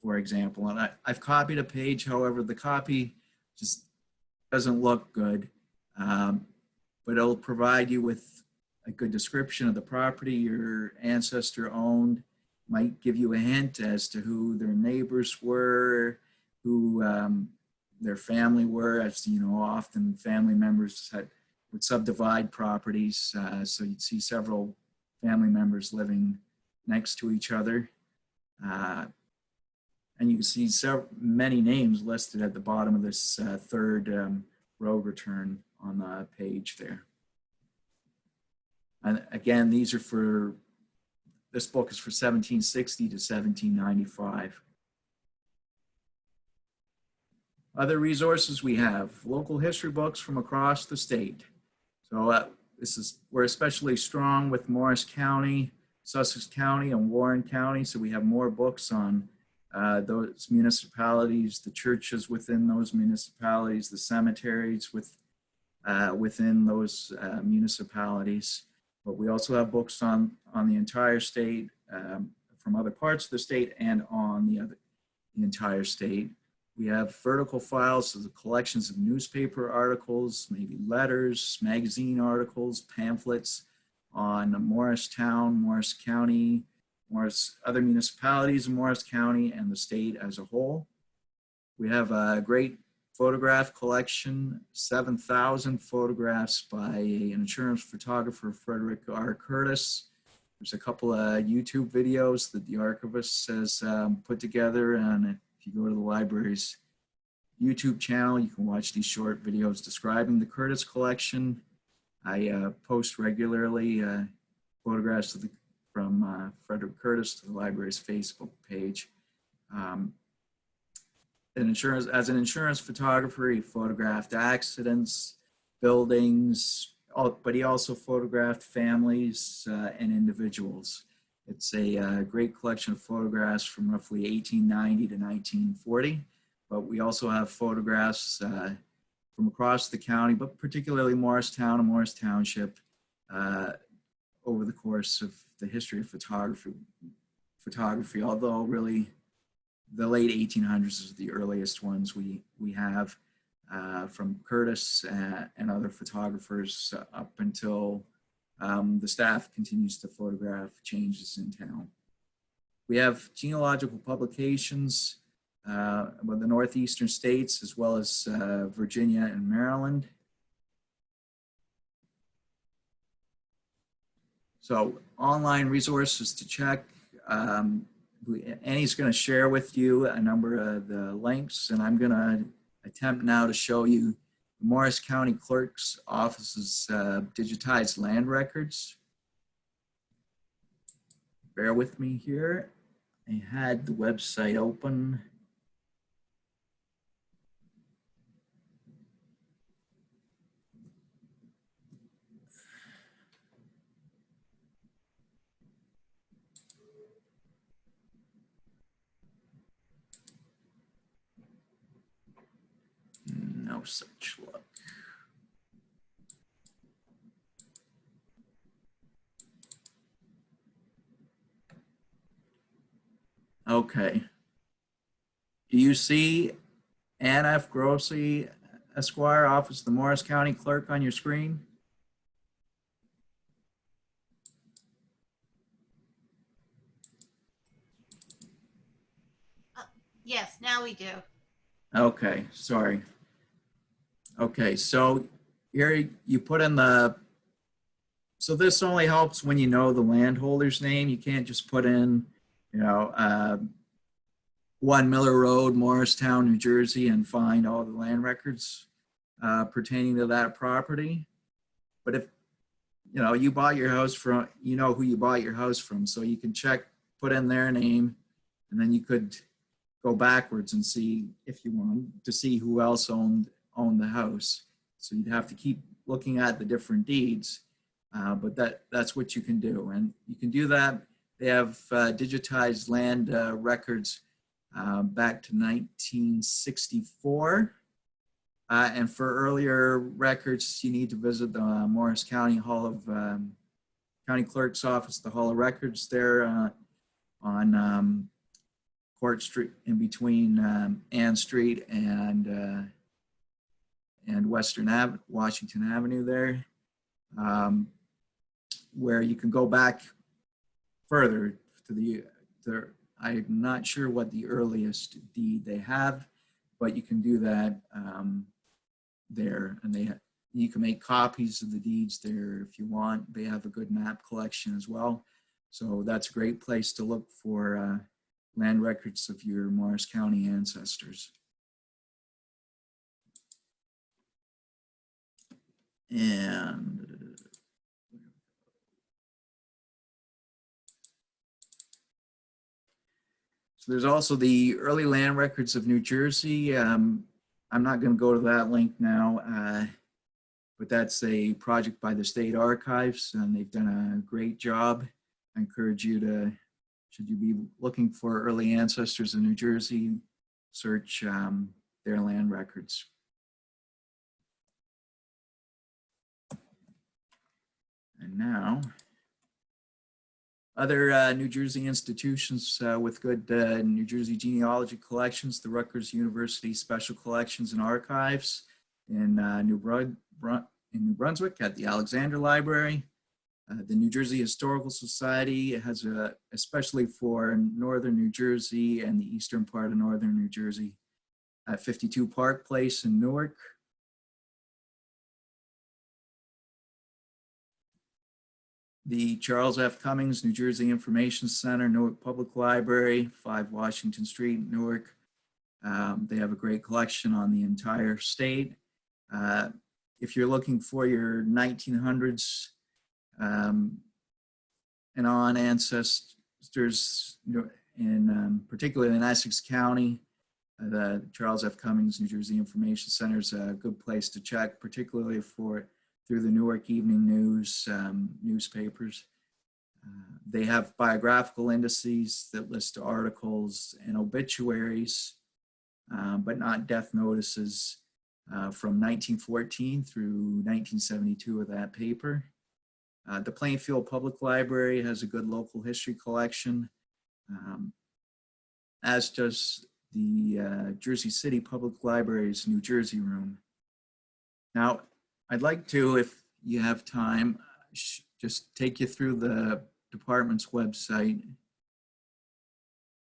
for example. And I've copied a page, however, the copy just doesn't look good, but it'll provide you with a good description of the property your ancestor owned, might give you a hint as to who their neighbors were, who their family were. As you know, often family members would subdivide properties, so you'd see several family members living next to each other. And you can see many names listed at the bottom of this third road return on the page there. And again, these are this book is for 1760 to 1795. Other resources we have, local history books from across the state. So we're especially strong with Morris County, Sussex County, and Warren County. So we have more books on those municipalities, the churches within those municipalities, the cemeteries within those municipalities. But we also have books on the entire state, from other parts of the state, and on the entire state. We have vertical files, so the collections of newspaper articles, maybe letters, magazine articles, pamphlets on Morristown, Morris County, other municipalities in Morris County, and the state as a whole. We have a great photograph collection, 7,000 photographs by an insurance photographer, Frederick R. Curtis. There's a couple of YouTube videos that the archivist has put together, and if you go to the library's YouTube channel, you can watch these short videos describing the Curtis collection. I post regularly photographs from Frederick Curtis to the library's Facebook page. As an insurance photographer, he photographed accidents, buildings, but he also photographed families and individuals. It's a great collection of photographs from roughly 1890 to 1940, but we also have photographs from across the county, but particularly Morristown and Morris Township over the course of the history of photography, although really the late 1800s is the earliest ones we have from Curtis and other photographers up until the staff continues to photograph changes in town. We have genealogical publications with the northeastern states as well as Virginia and Maryland. So online resources to check. Annie's going to share with you a number of the links, and I'm going to attempt now to show you the Morris County Clerk's Office's digitized land records. Bear with me here. I had the website open. No such luck. Okay. Do you see Ann F. Grossi, Esquire, Office of the Morris County Clerk on your screen? Yes, now we do. Okay, sorry. Okay, so here you put in so this only helps when you know the landholder's name. You can't just put in, 1 Miller Road, Morristown, New Jersey, and find all the land records pertaining to that property. But if, you bought your house from, you know who you bought your house from, so you can put in their name, and then you could go backwards and see if you want to see who else owned the house. So you'd have to keep looking at the different deeds, but that's what you can do. And you can do that. They have digitized land records back to 1964. And for earlier records, you need to visit the Morris County Hall of County Clerk's Office, the Hall of Records there on Court Street, in between Ann Street and Washington Avenue there, where you can go back further to I'm not sure what the earliest deed they have, but you can do that there, and you can make copies of the deeds there if you want. They have a good map collection as well, so that's a great place to look for land records of your Morris County ancestors. And so there's also the early land records of New Jersey. I'm not going to go to that link now, but that's a project by the State Archives, and they've done a great job. I encourage you to, should you be looking for early ancestors in New Jersey, search their land records. And now, other New Jersey institutions with good New Jersey genealogy collections: the Rutgers University Special Collections and Archives in New Brunswick at the Alexander Library. The New Jersey Historical Society has especially for northern New Jersey and the eastern part of northern New Jersey at 52 Park Place in Newark. The Charles F. Cummings New Jersey Information Center, Newark Public Library, 5 Washington Street, Newark. They have a great collection on the entire state. If you're looking for your 1900s and on ancestors, particularly in Essex County, the Charles F. Cummings New Jersey Information Center is a good place to check, particularly through the Newark Evening News newspapers. They have biographical indices that list articles and obituaries, but not death notices from 1914 through 1972 of that paper. The Plainfield Public Library has a good local history collection, as does the Jersey City Public Library's New Jersey Room. Now, I'd like to, if you have time, just take you through the department's website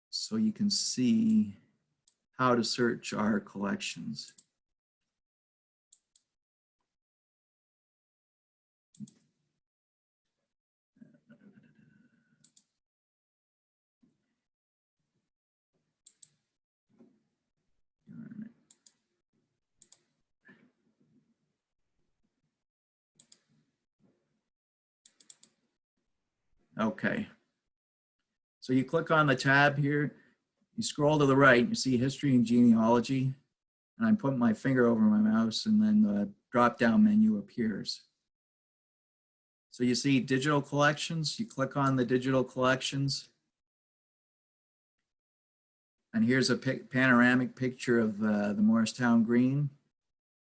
so you can see how to search our collections. Okay, so you click on the tab here, you scroll to the right, you see History and Genealogy, and I'm putting my finger over my mouse, and then the drop-down menu appears. So you see Digital Collections, you click on the Digital Collections, and here's a panoramic picture of the Morristown Green,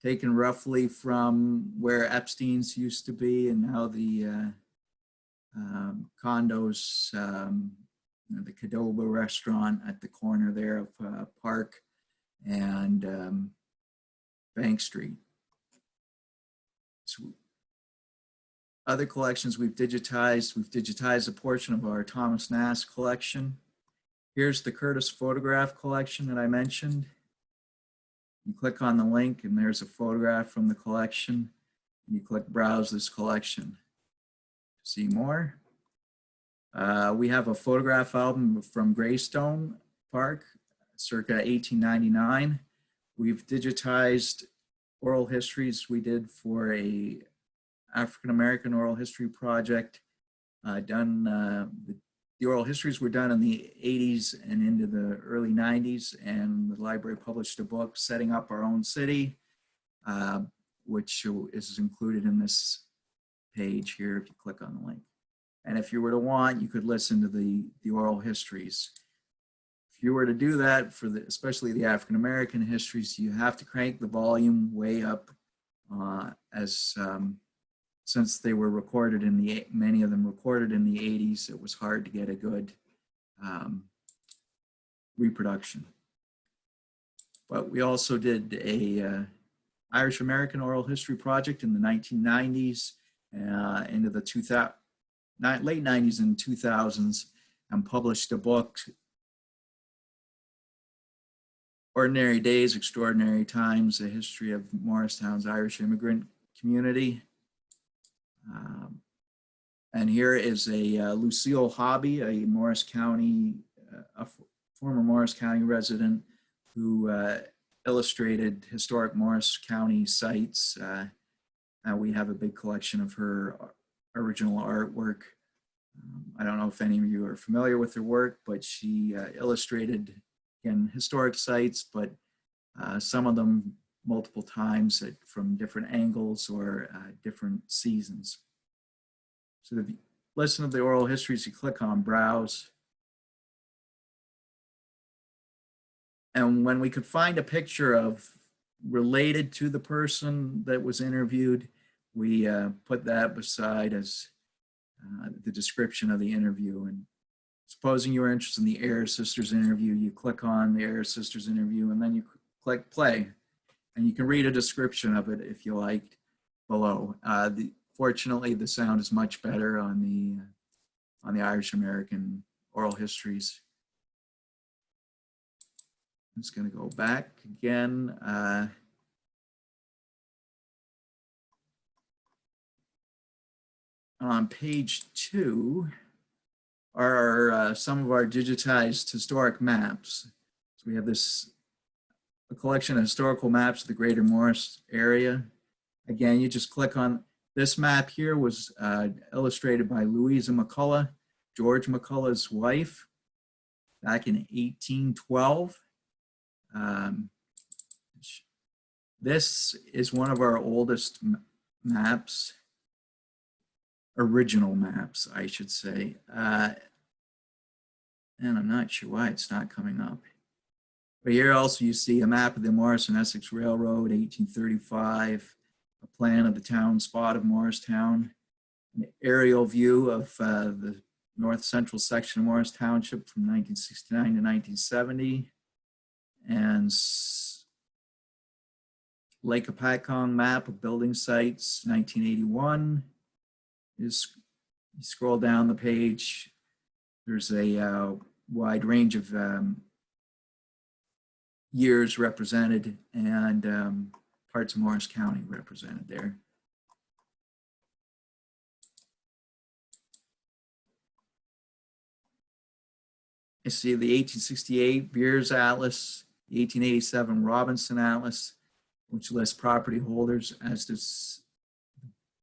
taken roughly from where Epstein's used to be, and now the condos, the Cadoba restaurant at the corner there of Park and Bank Street. So other collections we've digitized a portion of our Thomas Nast collection. Here's the Curtis photograph collection that I mentioned. You click on the link and there's a photograph from the collection. You click browse this collection to see more. We have a photograph album from Greystone Park, circa 1899. We've digitized oral histories we did for a African-American oral history project the oral histories were done in the 80s and into the early 90s, and the library published a book, Setting Up Our Own City, which is included in this page here if you click on the link. And if you were to want, you could listen to the oral histories. If you were to do that for especially the African-American histories, you have to crank the volume way up since they were recorded many of them recorded in the 80s, it was hard to get a good reproduction. But we also did a Irish American oral history project in the 1990s, into the late 90s and 2000s, and published a book, Ordinary Days, Extraordinary Times, a history of Morristown's Irish immigrant community. And here is a Lucille Hobby, a Morris County, a former Morris County resident who illustrated historic Morris County sites. We have a big collection of her original artwork. I don't know if any of you are familiar with her work, but she illustrated, again, historic sites, but some of them multiple times from different angles or different seasons. So if you listen to the oral histories, you click on browse. And when we could find a picture of related to the person that was interviewed, we put that beside as the description of the interview. And supposing you were interested in the Ayers Sisters interview, you click on the Ayers Sisters interview and then you click play. And you can read a description of it if you liked below. Fortunately, the sound is much better on the Irish American oral histories. I'm just going to go back again. On page 2 are some of our digitized historic maps. So we have a collection of historical maps of the greater Morris area. Again, you just click on this map here. Was illustrated by Louisa McCullough, George McCullough's wife, back in 1812. This is one of our oldest maps, original maps, I should say. And I'm not sure why it's not coming up. But here also you see a map of the Morris and Essex Railroad, 1835, a plan of the town spot of Morristown, an aerial view of the north central section of Morris Township from 1969 to 1970, and Lake Apacong map of building sites, 1981. You scroll down the page, there's a wide range of years represented and parts of Morris County represented there. I see the 1868 Beers Atlas, the 1887 Robinson Atlas, which lists property holders, as does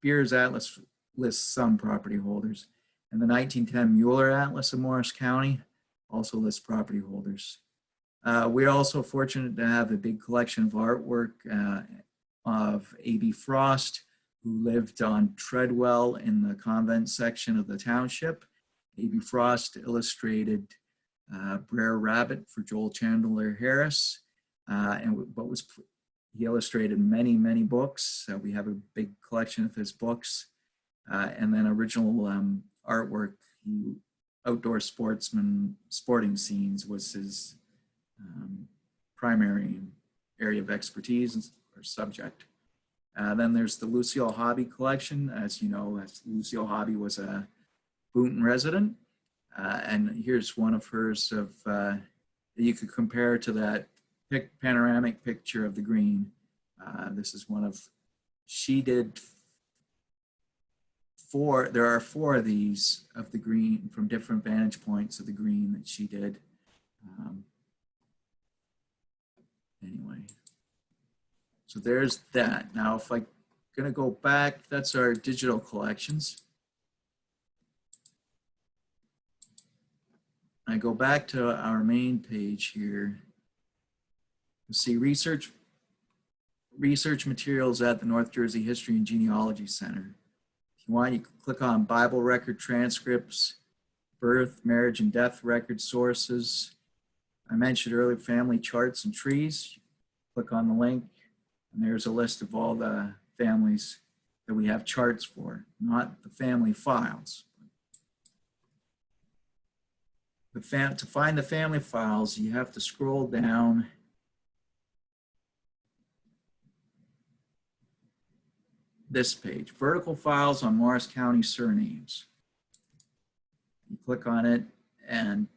Beers Atlas lists some property holders. And the 1910 Mueller Atlas of Morris County also lists property holders. We're also fortunate to have a big collection of artwork of A.B. Frost, who lived on Treadwell in the convent section of the township. A.B. Frost illustrated Brer Rabbit for Joel Chandler Harris, he illustrated many, many books. We have a big collection of his books, and then original artwork. Outdoor sporting scenes was his primary area of expertise or subject. Then there's the Lucille Hobby collection. As you know, Lucille Hobby was a Boonton resident. And here's one of hers that you could compare to that panoramic picture of the green. This is one of, she did there are 4 of these of the green from different vantage points of the green that she did. Anyway, so there's that. Now, if I'm gonna go back, that's our digital collections. I go back to our main page here. You see research materials at the North Jersey History and Genealogy Center. If you want, you can click on Bible record transcripts, birth, marriage, and death record sources. I mentioned earlier family charts and trees. Click on the link, and there's a list of all the families that we have charts for, not the family files. To find the family files, you have to scroll down this page, vertical files on Morris County surnames. You click on it, and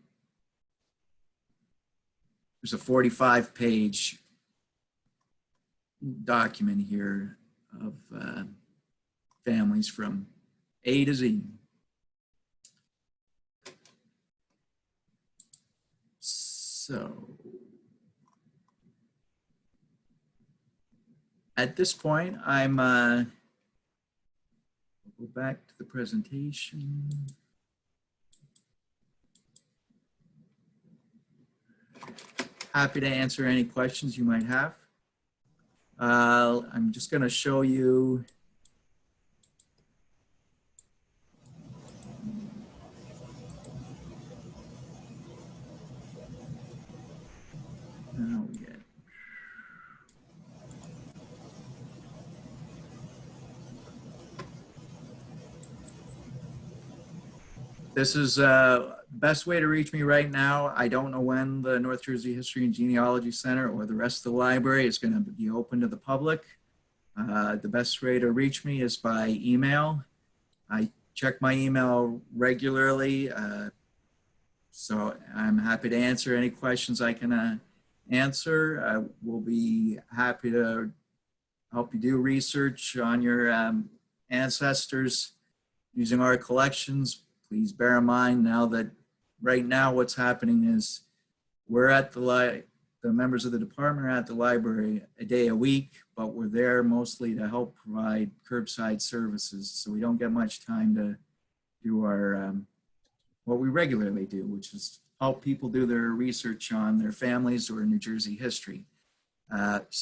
there's a 45-page document here of families from A to Z. So at this point, I'm go back to the presentation. Happy to answer any questions you might have. I'm just going to show you this is best way to reach me right now. I don't know when the North Jersey History and Genealogy Center or the rest of the library is going to be open to the public. The best way to reach me is by email. I check my email regularly, so I'm happy to answer any questions I can answer. I will be happy to help you do research on your ancestors using our collections. Please bear in mind now that right now what's happening is we're at the members of the department are at the library a day a week, but we're there mostly to help provide curbside services. So we don't get much time to do our, what we regularly do, which is help people do their research on their families or New Jersey history. But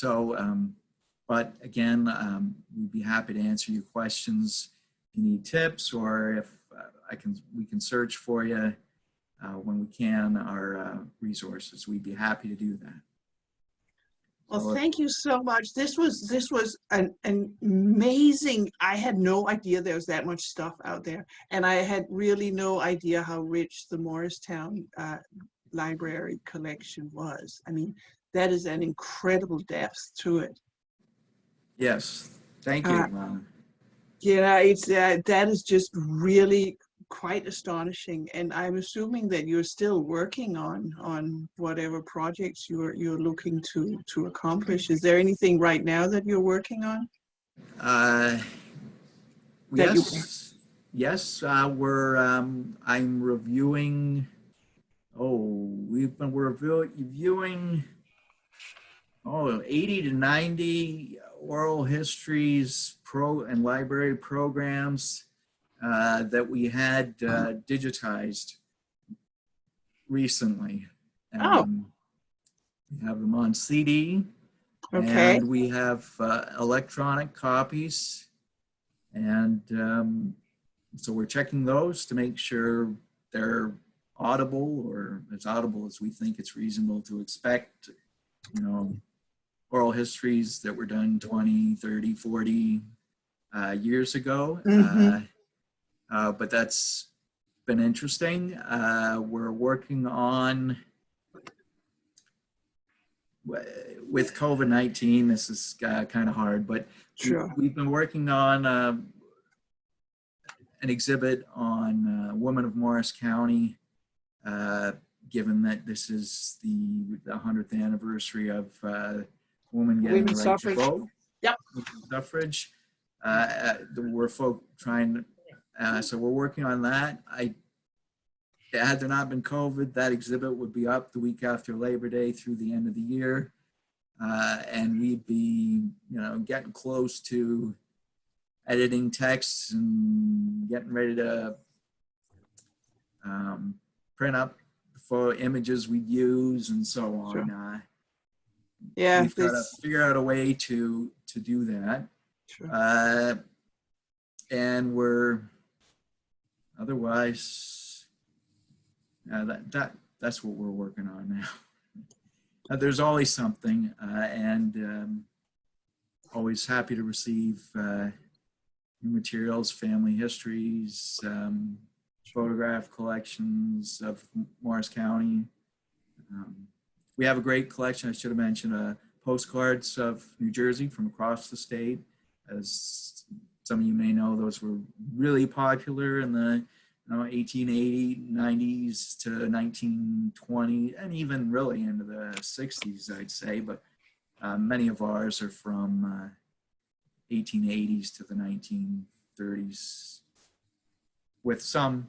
again, we'd be happy to answer your questions if you need tips, or if we can search for you when we can our resources. We'd be happy to do that. Well, thank you so much. This was an amazing. I had no idea there was that much stuff out there, and I had really no idea how rich the Morristown Library collection was. I mean, that is an incredible depth to it. Yes, thank you. Yeah, it's that is just really quite astonishing, and I'm assuming that you're still working on whatever projects you're looking to accomplish. Is there anything right now that you're working on? Yes. I'm reviewing. We're reviewing 80 to 90 oral histories and library programs that we had digitized recently. We have them on CD, okay, and we have electronic copies, and so we're checking those to make sure they're audible, or as audible as we think it's reasonable to expect. You know, oral histories that were done 20, 30, 40 years ago. Mm-hmm. But that's been interesting. We're working on with COVID-19, this is kind of hard, but Sure. we've been working on an exhibit on women of Morris County, given that this is the 100th anniversary of women getting the Women's right suffrage. to vote. Yep. Suffrage. We're so we're working on that. Had there not been COVID, that exhibit would be up the week after Labor Day through the end of the year. And we'd be, getting close to editing texts and getting ready to print up the photo images we'd use and so on. Sure. Yeah, we've got to figure out a way to do that. Sure. And we're otherwise, that's what we're working on now. There's always something, and always happy to receive new materials, family histories, photograph collections of Morris County. We have a great collection, I should have mentioned, postcards of New Jersey from across the state. As some of you may know, those were really popular in the 1880s, 90s to 1920, and even really into the 60s, I'd say. But many of ours are from 1880s to the 1930s, with some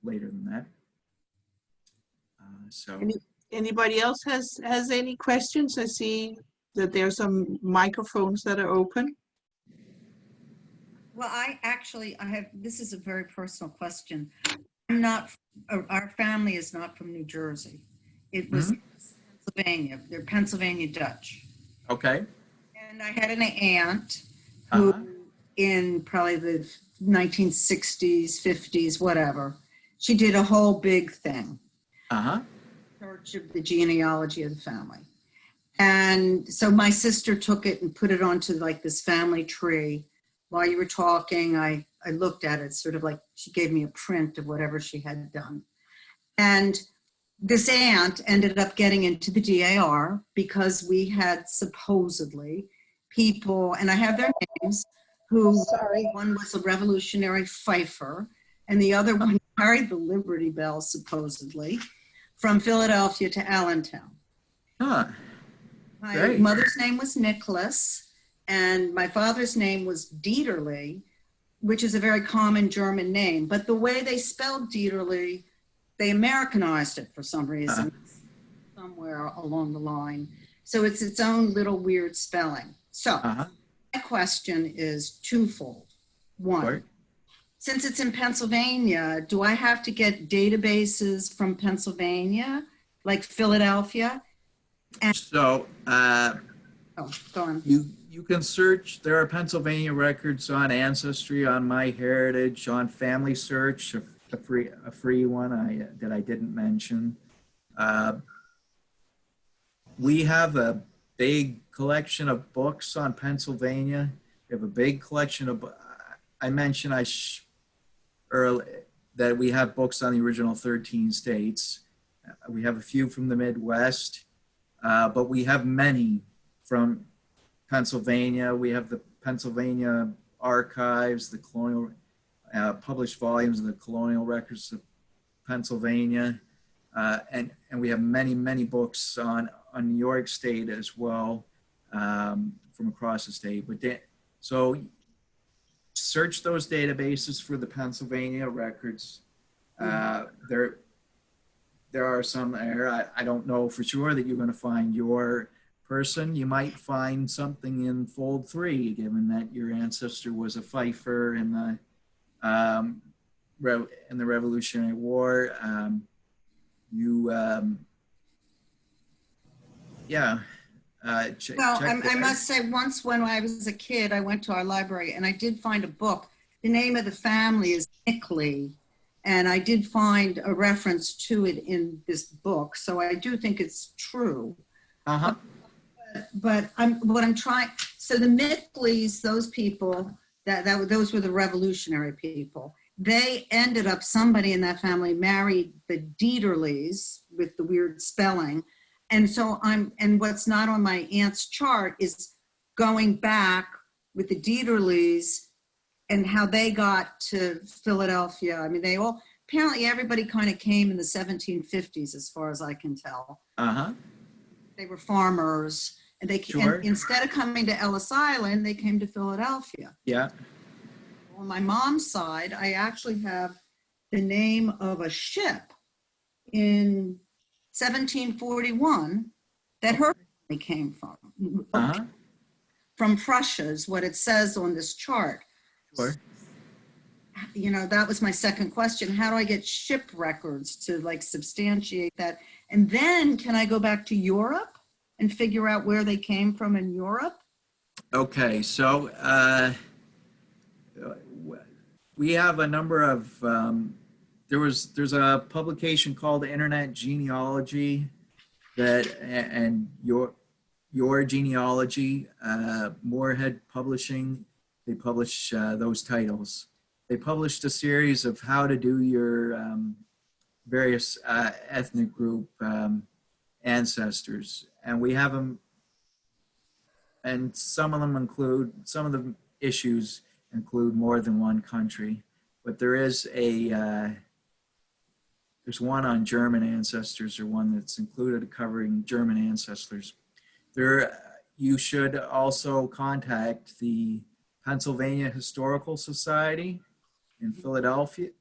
later than that. Anybody else has any questions? I see that there's some microphones that are open. Well, I have, this is a very personal question. I'm not, our family is not from New Jersey. It was Pennsylvania. They're Pennsylvania Dutch. Okay. And I had an aunt who in probably the 1960s, 50s, whatever, she did a whole big thing. Search of the genealogy of the family. And so my sister took it and put it onto like this family tree. While you were talking, I looked at it, sort of like she gave me a print of whatever she had done. And this aunt ended up getting into the DAR because we had supposedly people, and I have their names, who one was a revolutionary fifer, and the other one carried the Liberty Bell, supposedly, from Philadelphia to Allentown. My mother's name was Nicholas, and my father's name was Dieterle, which is a very common German name. But the way they spelled Dieterle, they Americanized it for some reason, somewhere along the line. So it's its own little weird spelling. So my question is twofold. One, since it's in Pennsylvania, do I have to get databases from Pennsylvania, like Philadelphia? And so go on. You can search. There are Pennsylvania records on Ancestry, on Myheritage, on Family Search, a free one that I didn't mention. We have a big collection of books on Pennsylvania. We have a big collection of. I mentioned early that we have books on the original 13 states. We have a few from the Midwest, but we have many from Pennsylvania. We have the Pennsylvania archives, the colonial published volumes of the colonial records of Pennsylvania, and we have many books on New York State as well, from across the state. But so search those databases for the Pennsylvania records. There are some there. I don't know for sure that you're going to find your person. You might find something in fold 3, given that your ancestor was a fifer in the Revolutionary War. I must say, once when I was a kid, I went to our library and I did find a book. The name of the family is Nickley, and I did find a reference to it in this book. So I do think it's true. But so the Mickleys, those people, those were the revolutionary people. They ended up, somebody in that family married the Dieterles with the weird spelling, And so and what's not on my aunt's chart is going back with the Dieterles and how they got to Philadelphia. I mean, apparently everybody kind of came in the 1750s, as far as I can tell. They were farmers, and and instead of coming to Ellis Island, they came to Philadelphia. Yeah. On my mom's side, I actually have the name of a ship in 1741 that her family came from. From Prussia is what it says on this chart. Sure. You know, that was my second question. How do I get ship records to like substantiate that? And then can I go back to Europe and figure out where they came from in Europe? Okay, so we have a number of, there's a publication called Internet Genealogy and your genealogy, Moorhead Publishing, they publish those titles. They published a series of how to do your various ethnic group ancestors, and we have them, and some of the issues include more than one country, but there's one on German ancestors, or one that's included covering German ancestors. You should also contact the Pennsylvania Historical Society in Philadelphia.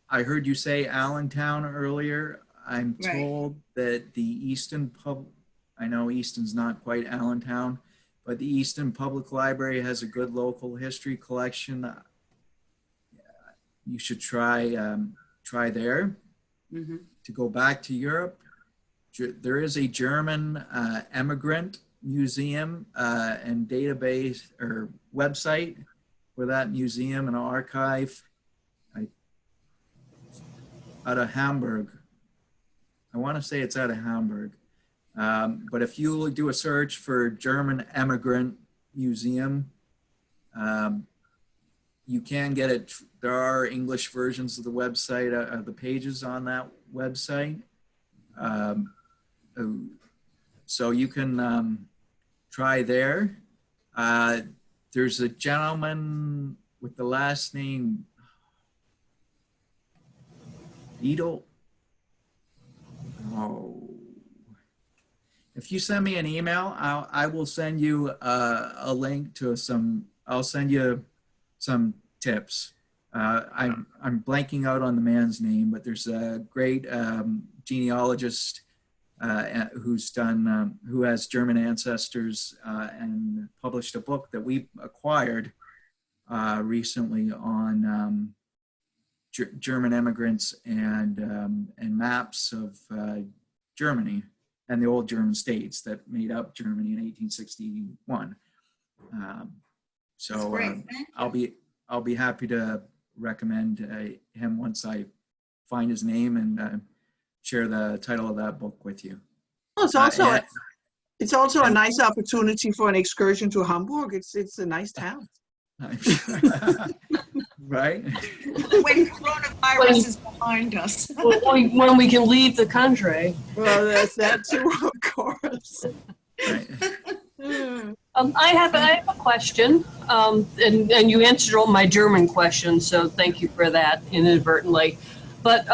I heard you say Allentown earlier. I'm told that the Easton I know Easton's not quite Allentown, but the Easton Public Library has a good local history collection. You should try there. To go back to Europe, there is a German emigrant museum and database or website for that museum and archive out of Hamburg. I want to say it's out of Hamburg. But if you do a search for German emigrant museum, you can get it. There are English versions of the website, of the pages on that website. So you can try there. There's a gentleman with the last name Beadle. Oh. If you send me an email, I will send you a link to I'll send you some tips. I'm blanking out on the man's name, but there's a great genealogist who has German ancestors and published a book that we acquired recently on German immigrants and maps of Germany and the old German states that made up Germany in 1861. I'll be happy to recommend him once I find his name and share the title of that book with you. Well, it's also a nice opportunity for an excursion to Hamburg. It's a nice town. Right? When coronavirus is behind us. When we can leave the country. Well, that's that too, of course. Right. I have a question, and you answered all my German questions, so thank you for that inadvertently. But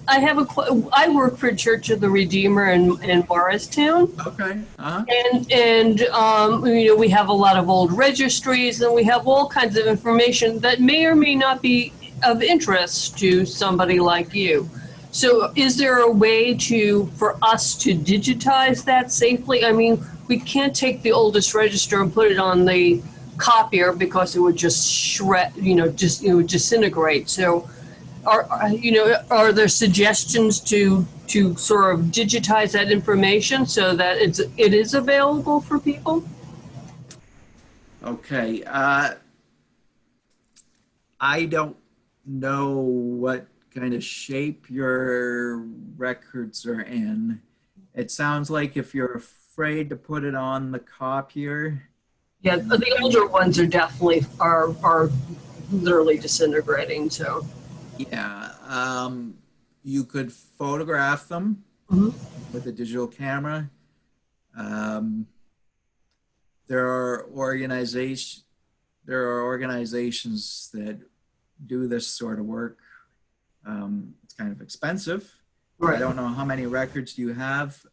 I work for Church of the Redeemer in Morristown. Okay. Uh-huh. And you know, we have a lot of old registries, and we have all kinds of information that may or may not be of interest to somebody like you. So is there a way for us to digitize that safely? I mean, we can't take the oldest register and put it on the copier because it would just shred, it would disintegrate. So are there suggestions to sort of digitize that information so that it is available for people? Okay. I don't know what kind of shape your records are in. It sounds like if you're afraid to put it on the copier. Yeah, the older ones are definitely are literally disintegrating. So. Yeah, You could photograph them Mhm. with a digital camera. There are organizations that do this sort of work. It's kind of expensive. I Right. don't know how many records you have.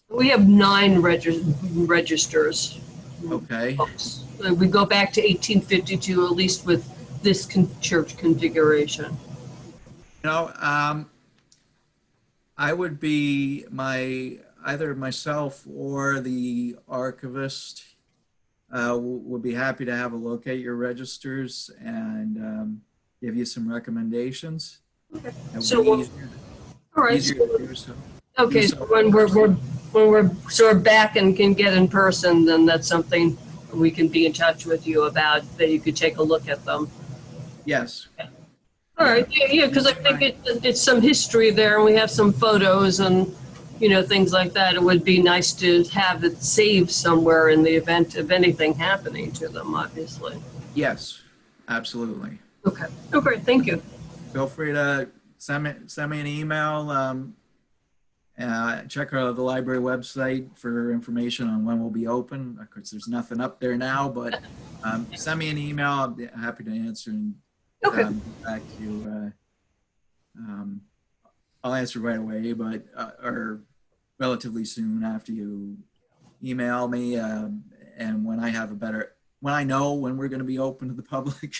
We have 9 registers. Okay. Books. We go back to 1852, at least with this church configuration. You know, I would be either myself or the archivist would be happy to have a look at your registers and give you some recommendations. Okay. It would So be we'll- easier- All right. easier to do so. Okay, so when we're sort of back and can get in person, then that's something we can be in touch with you about, that you could take a look at them. Yes. All right, yeah, because I think it's some history there, and we have some photos and, things like that. It would be nice to have it saved somewhere in the event of anything happening to them, obviously. Yes, absolutely. Okay, oh, great, thank you. Feel free to send me an email. Check out the library website for information on when we'll be open. Of course, there's nothing up there now, but send me an email. I'll be happy to answer and Okay. get back to you. I'll answer right away, but or relatively soon after you email me. And when I know when we're going to be open to the public,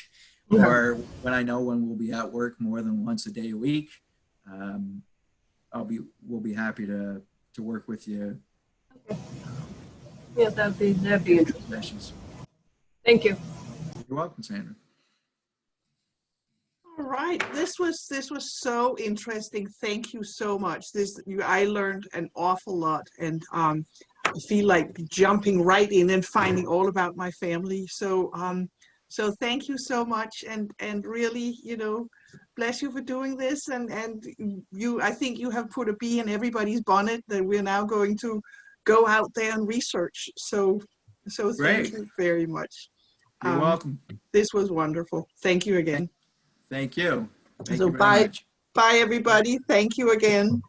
or when I know when we'll be at work more than once a day a week, we'll be happy to work with you. Yeah, that'd be interesting. Thank you. You're welcome, Sandra. All right, this was so interesting. Thank you so much. I learned an awful lot, and I feel like jumping right in and finding all about my family. So thank you so much, and really, bless you for doing this. And I think you have put a bee in everybody's bonnet that we're now going to go out there and research. So thank Great. you very much. You're welcome. This was wonderful. Thank you again. Thank you. Thank So you very much. Bye, everybody. Thank you again.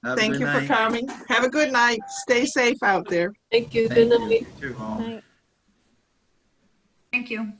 Have a Thank good you for night. coming. Have a good night. Stay safe out there. Thank you. Thank Good you. night. You too, all. Thank you.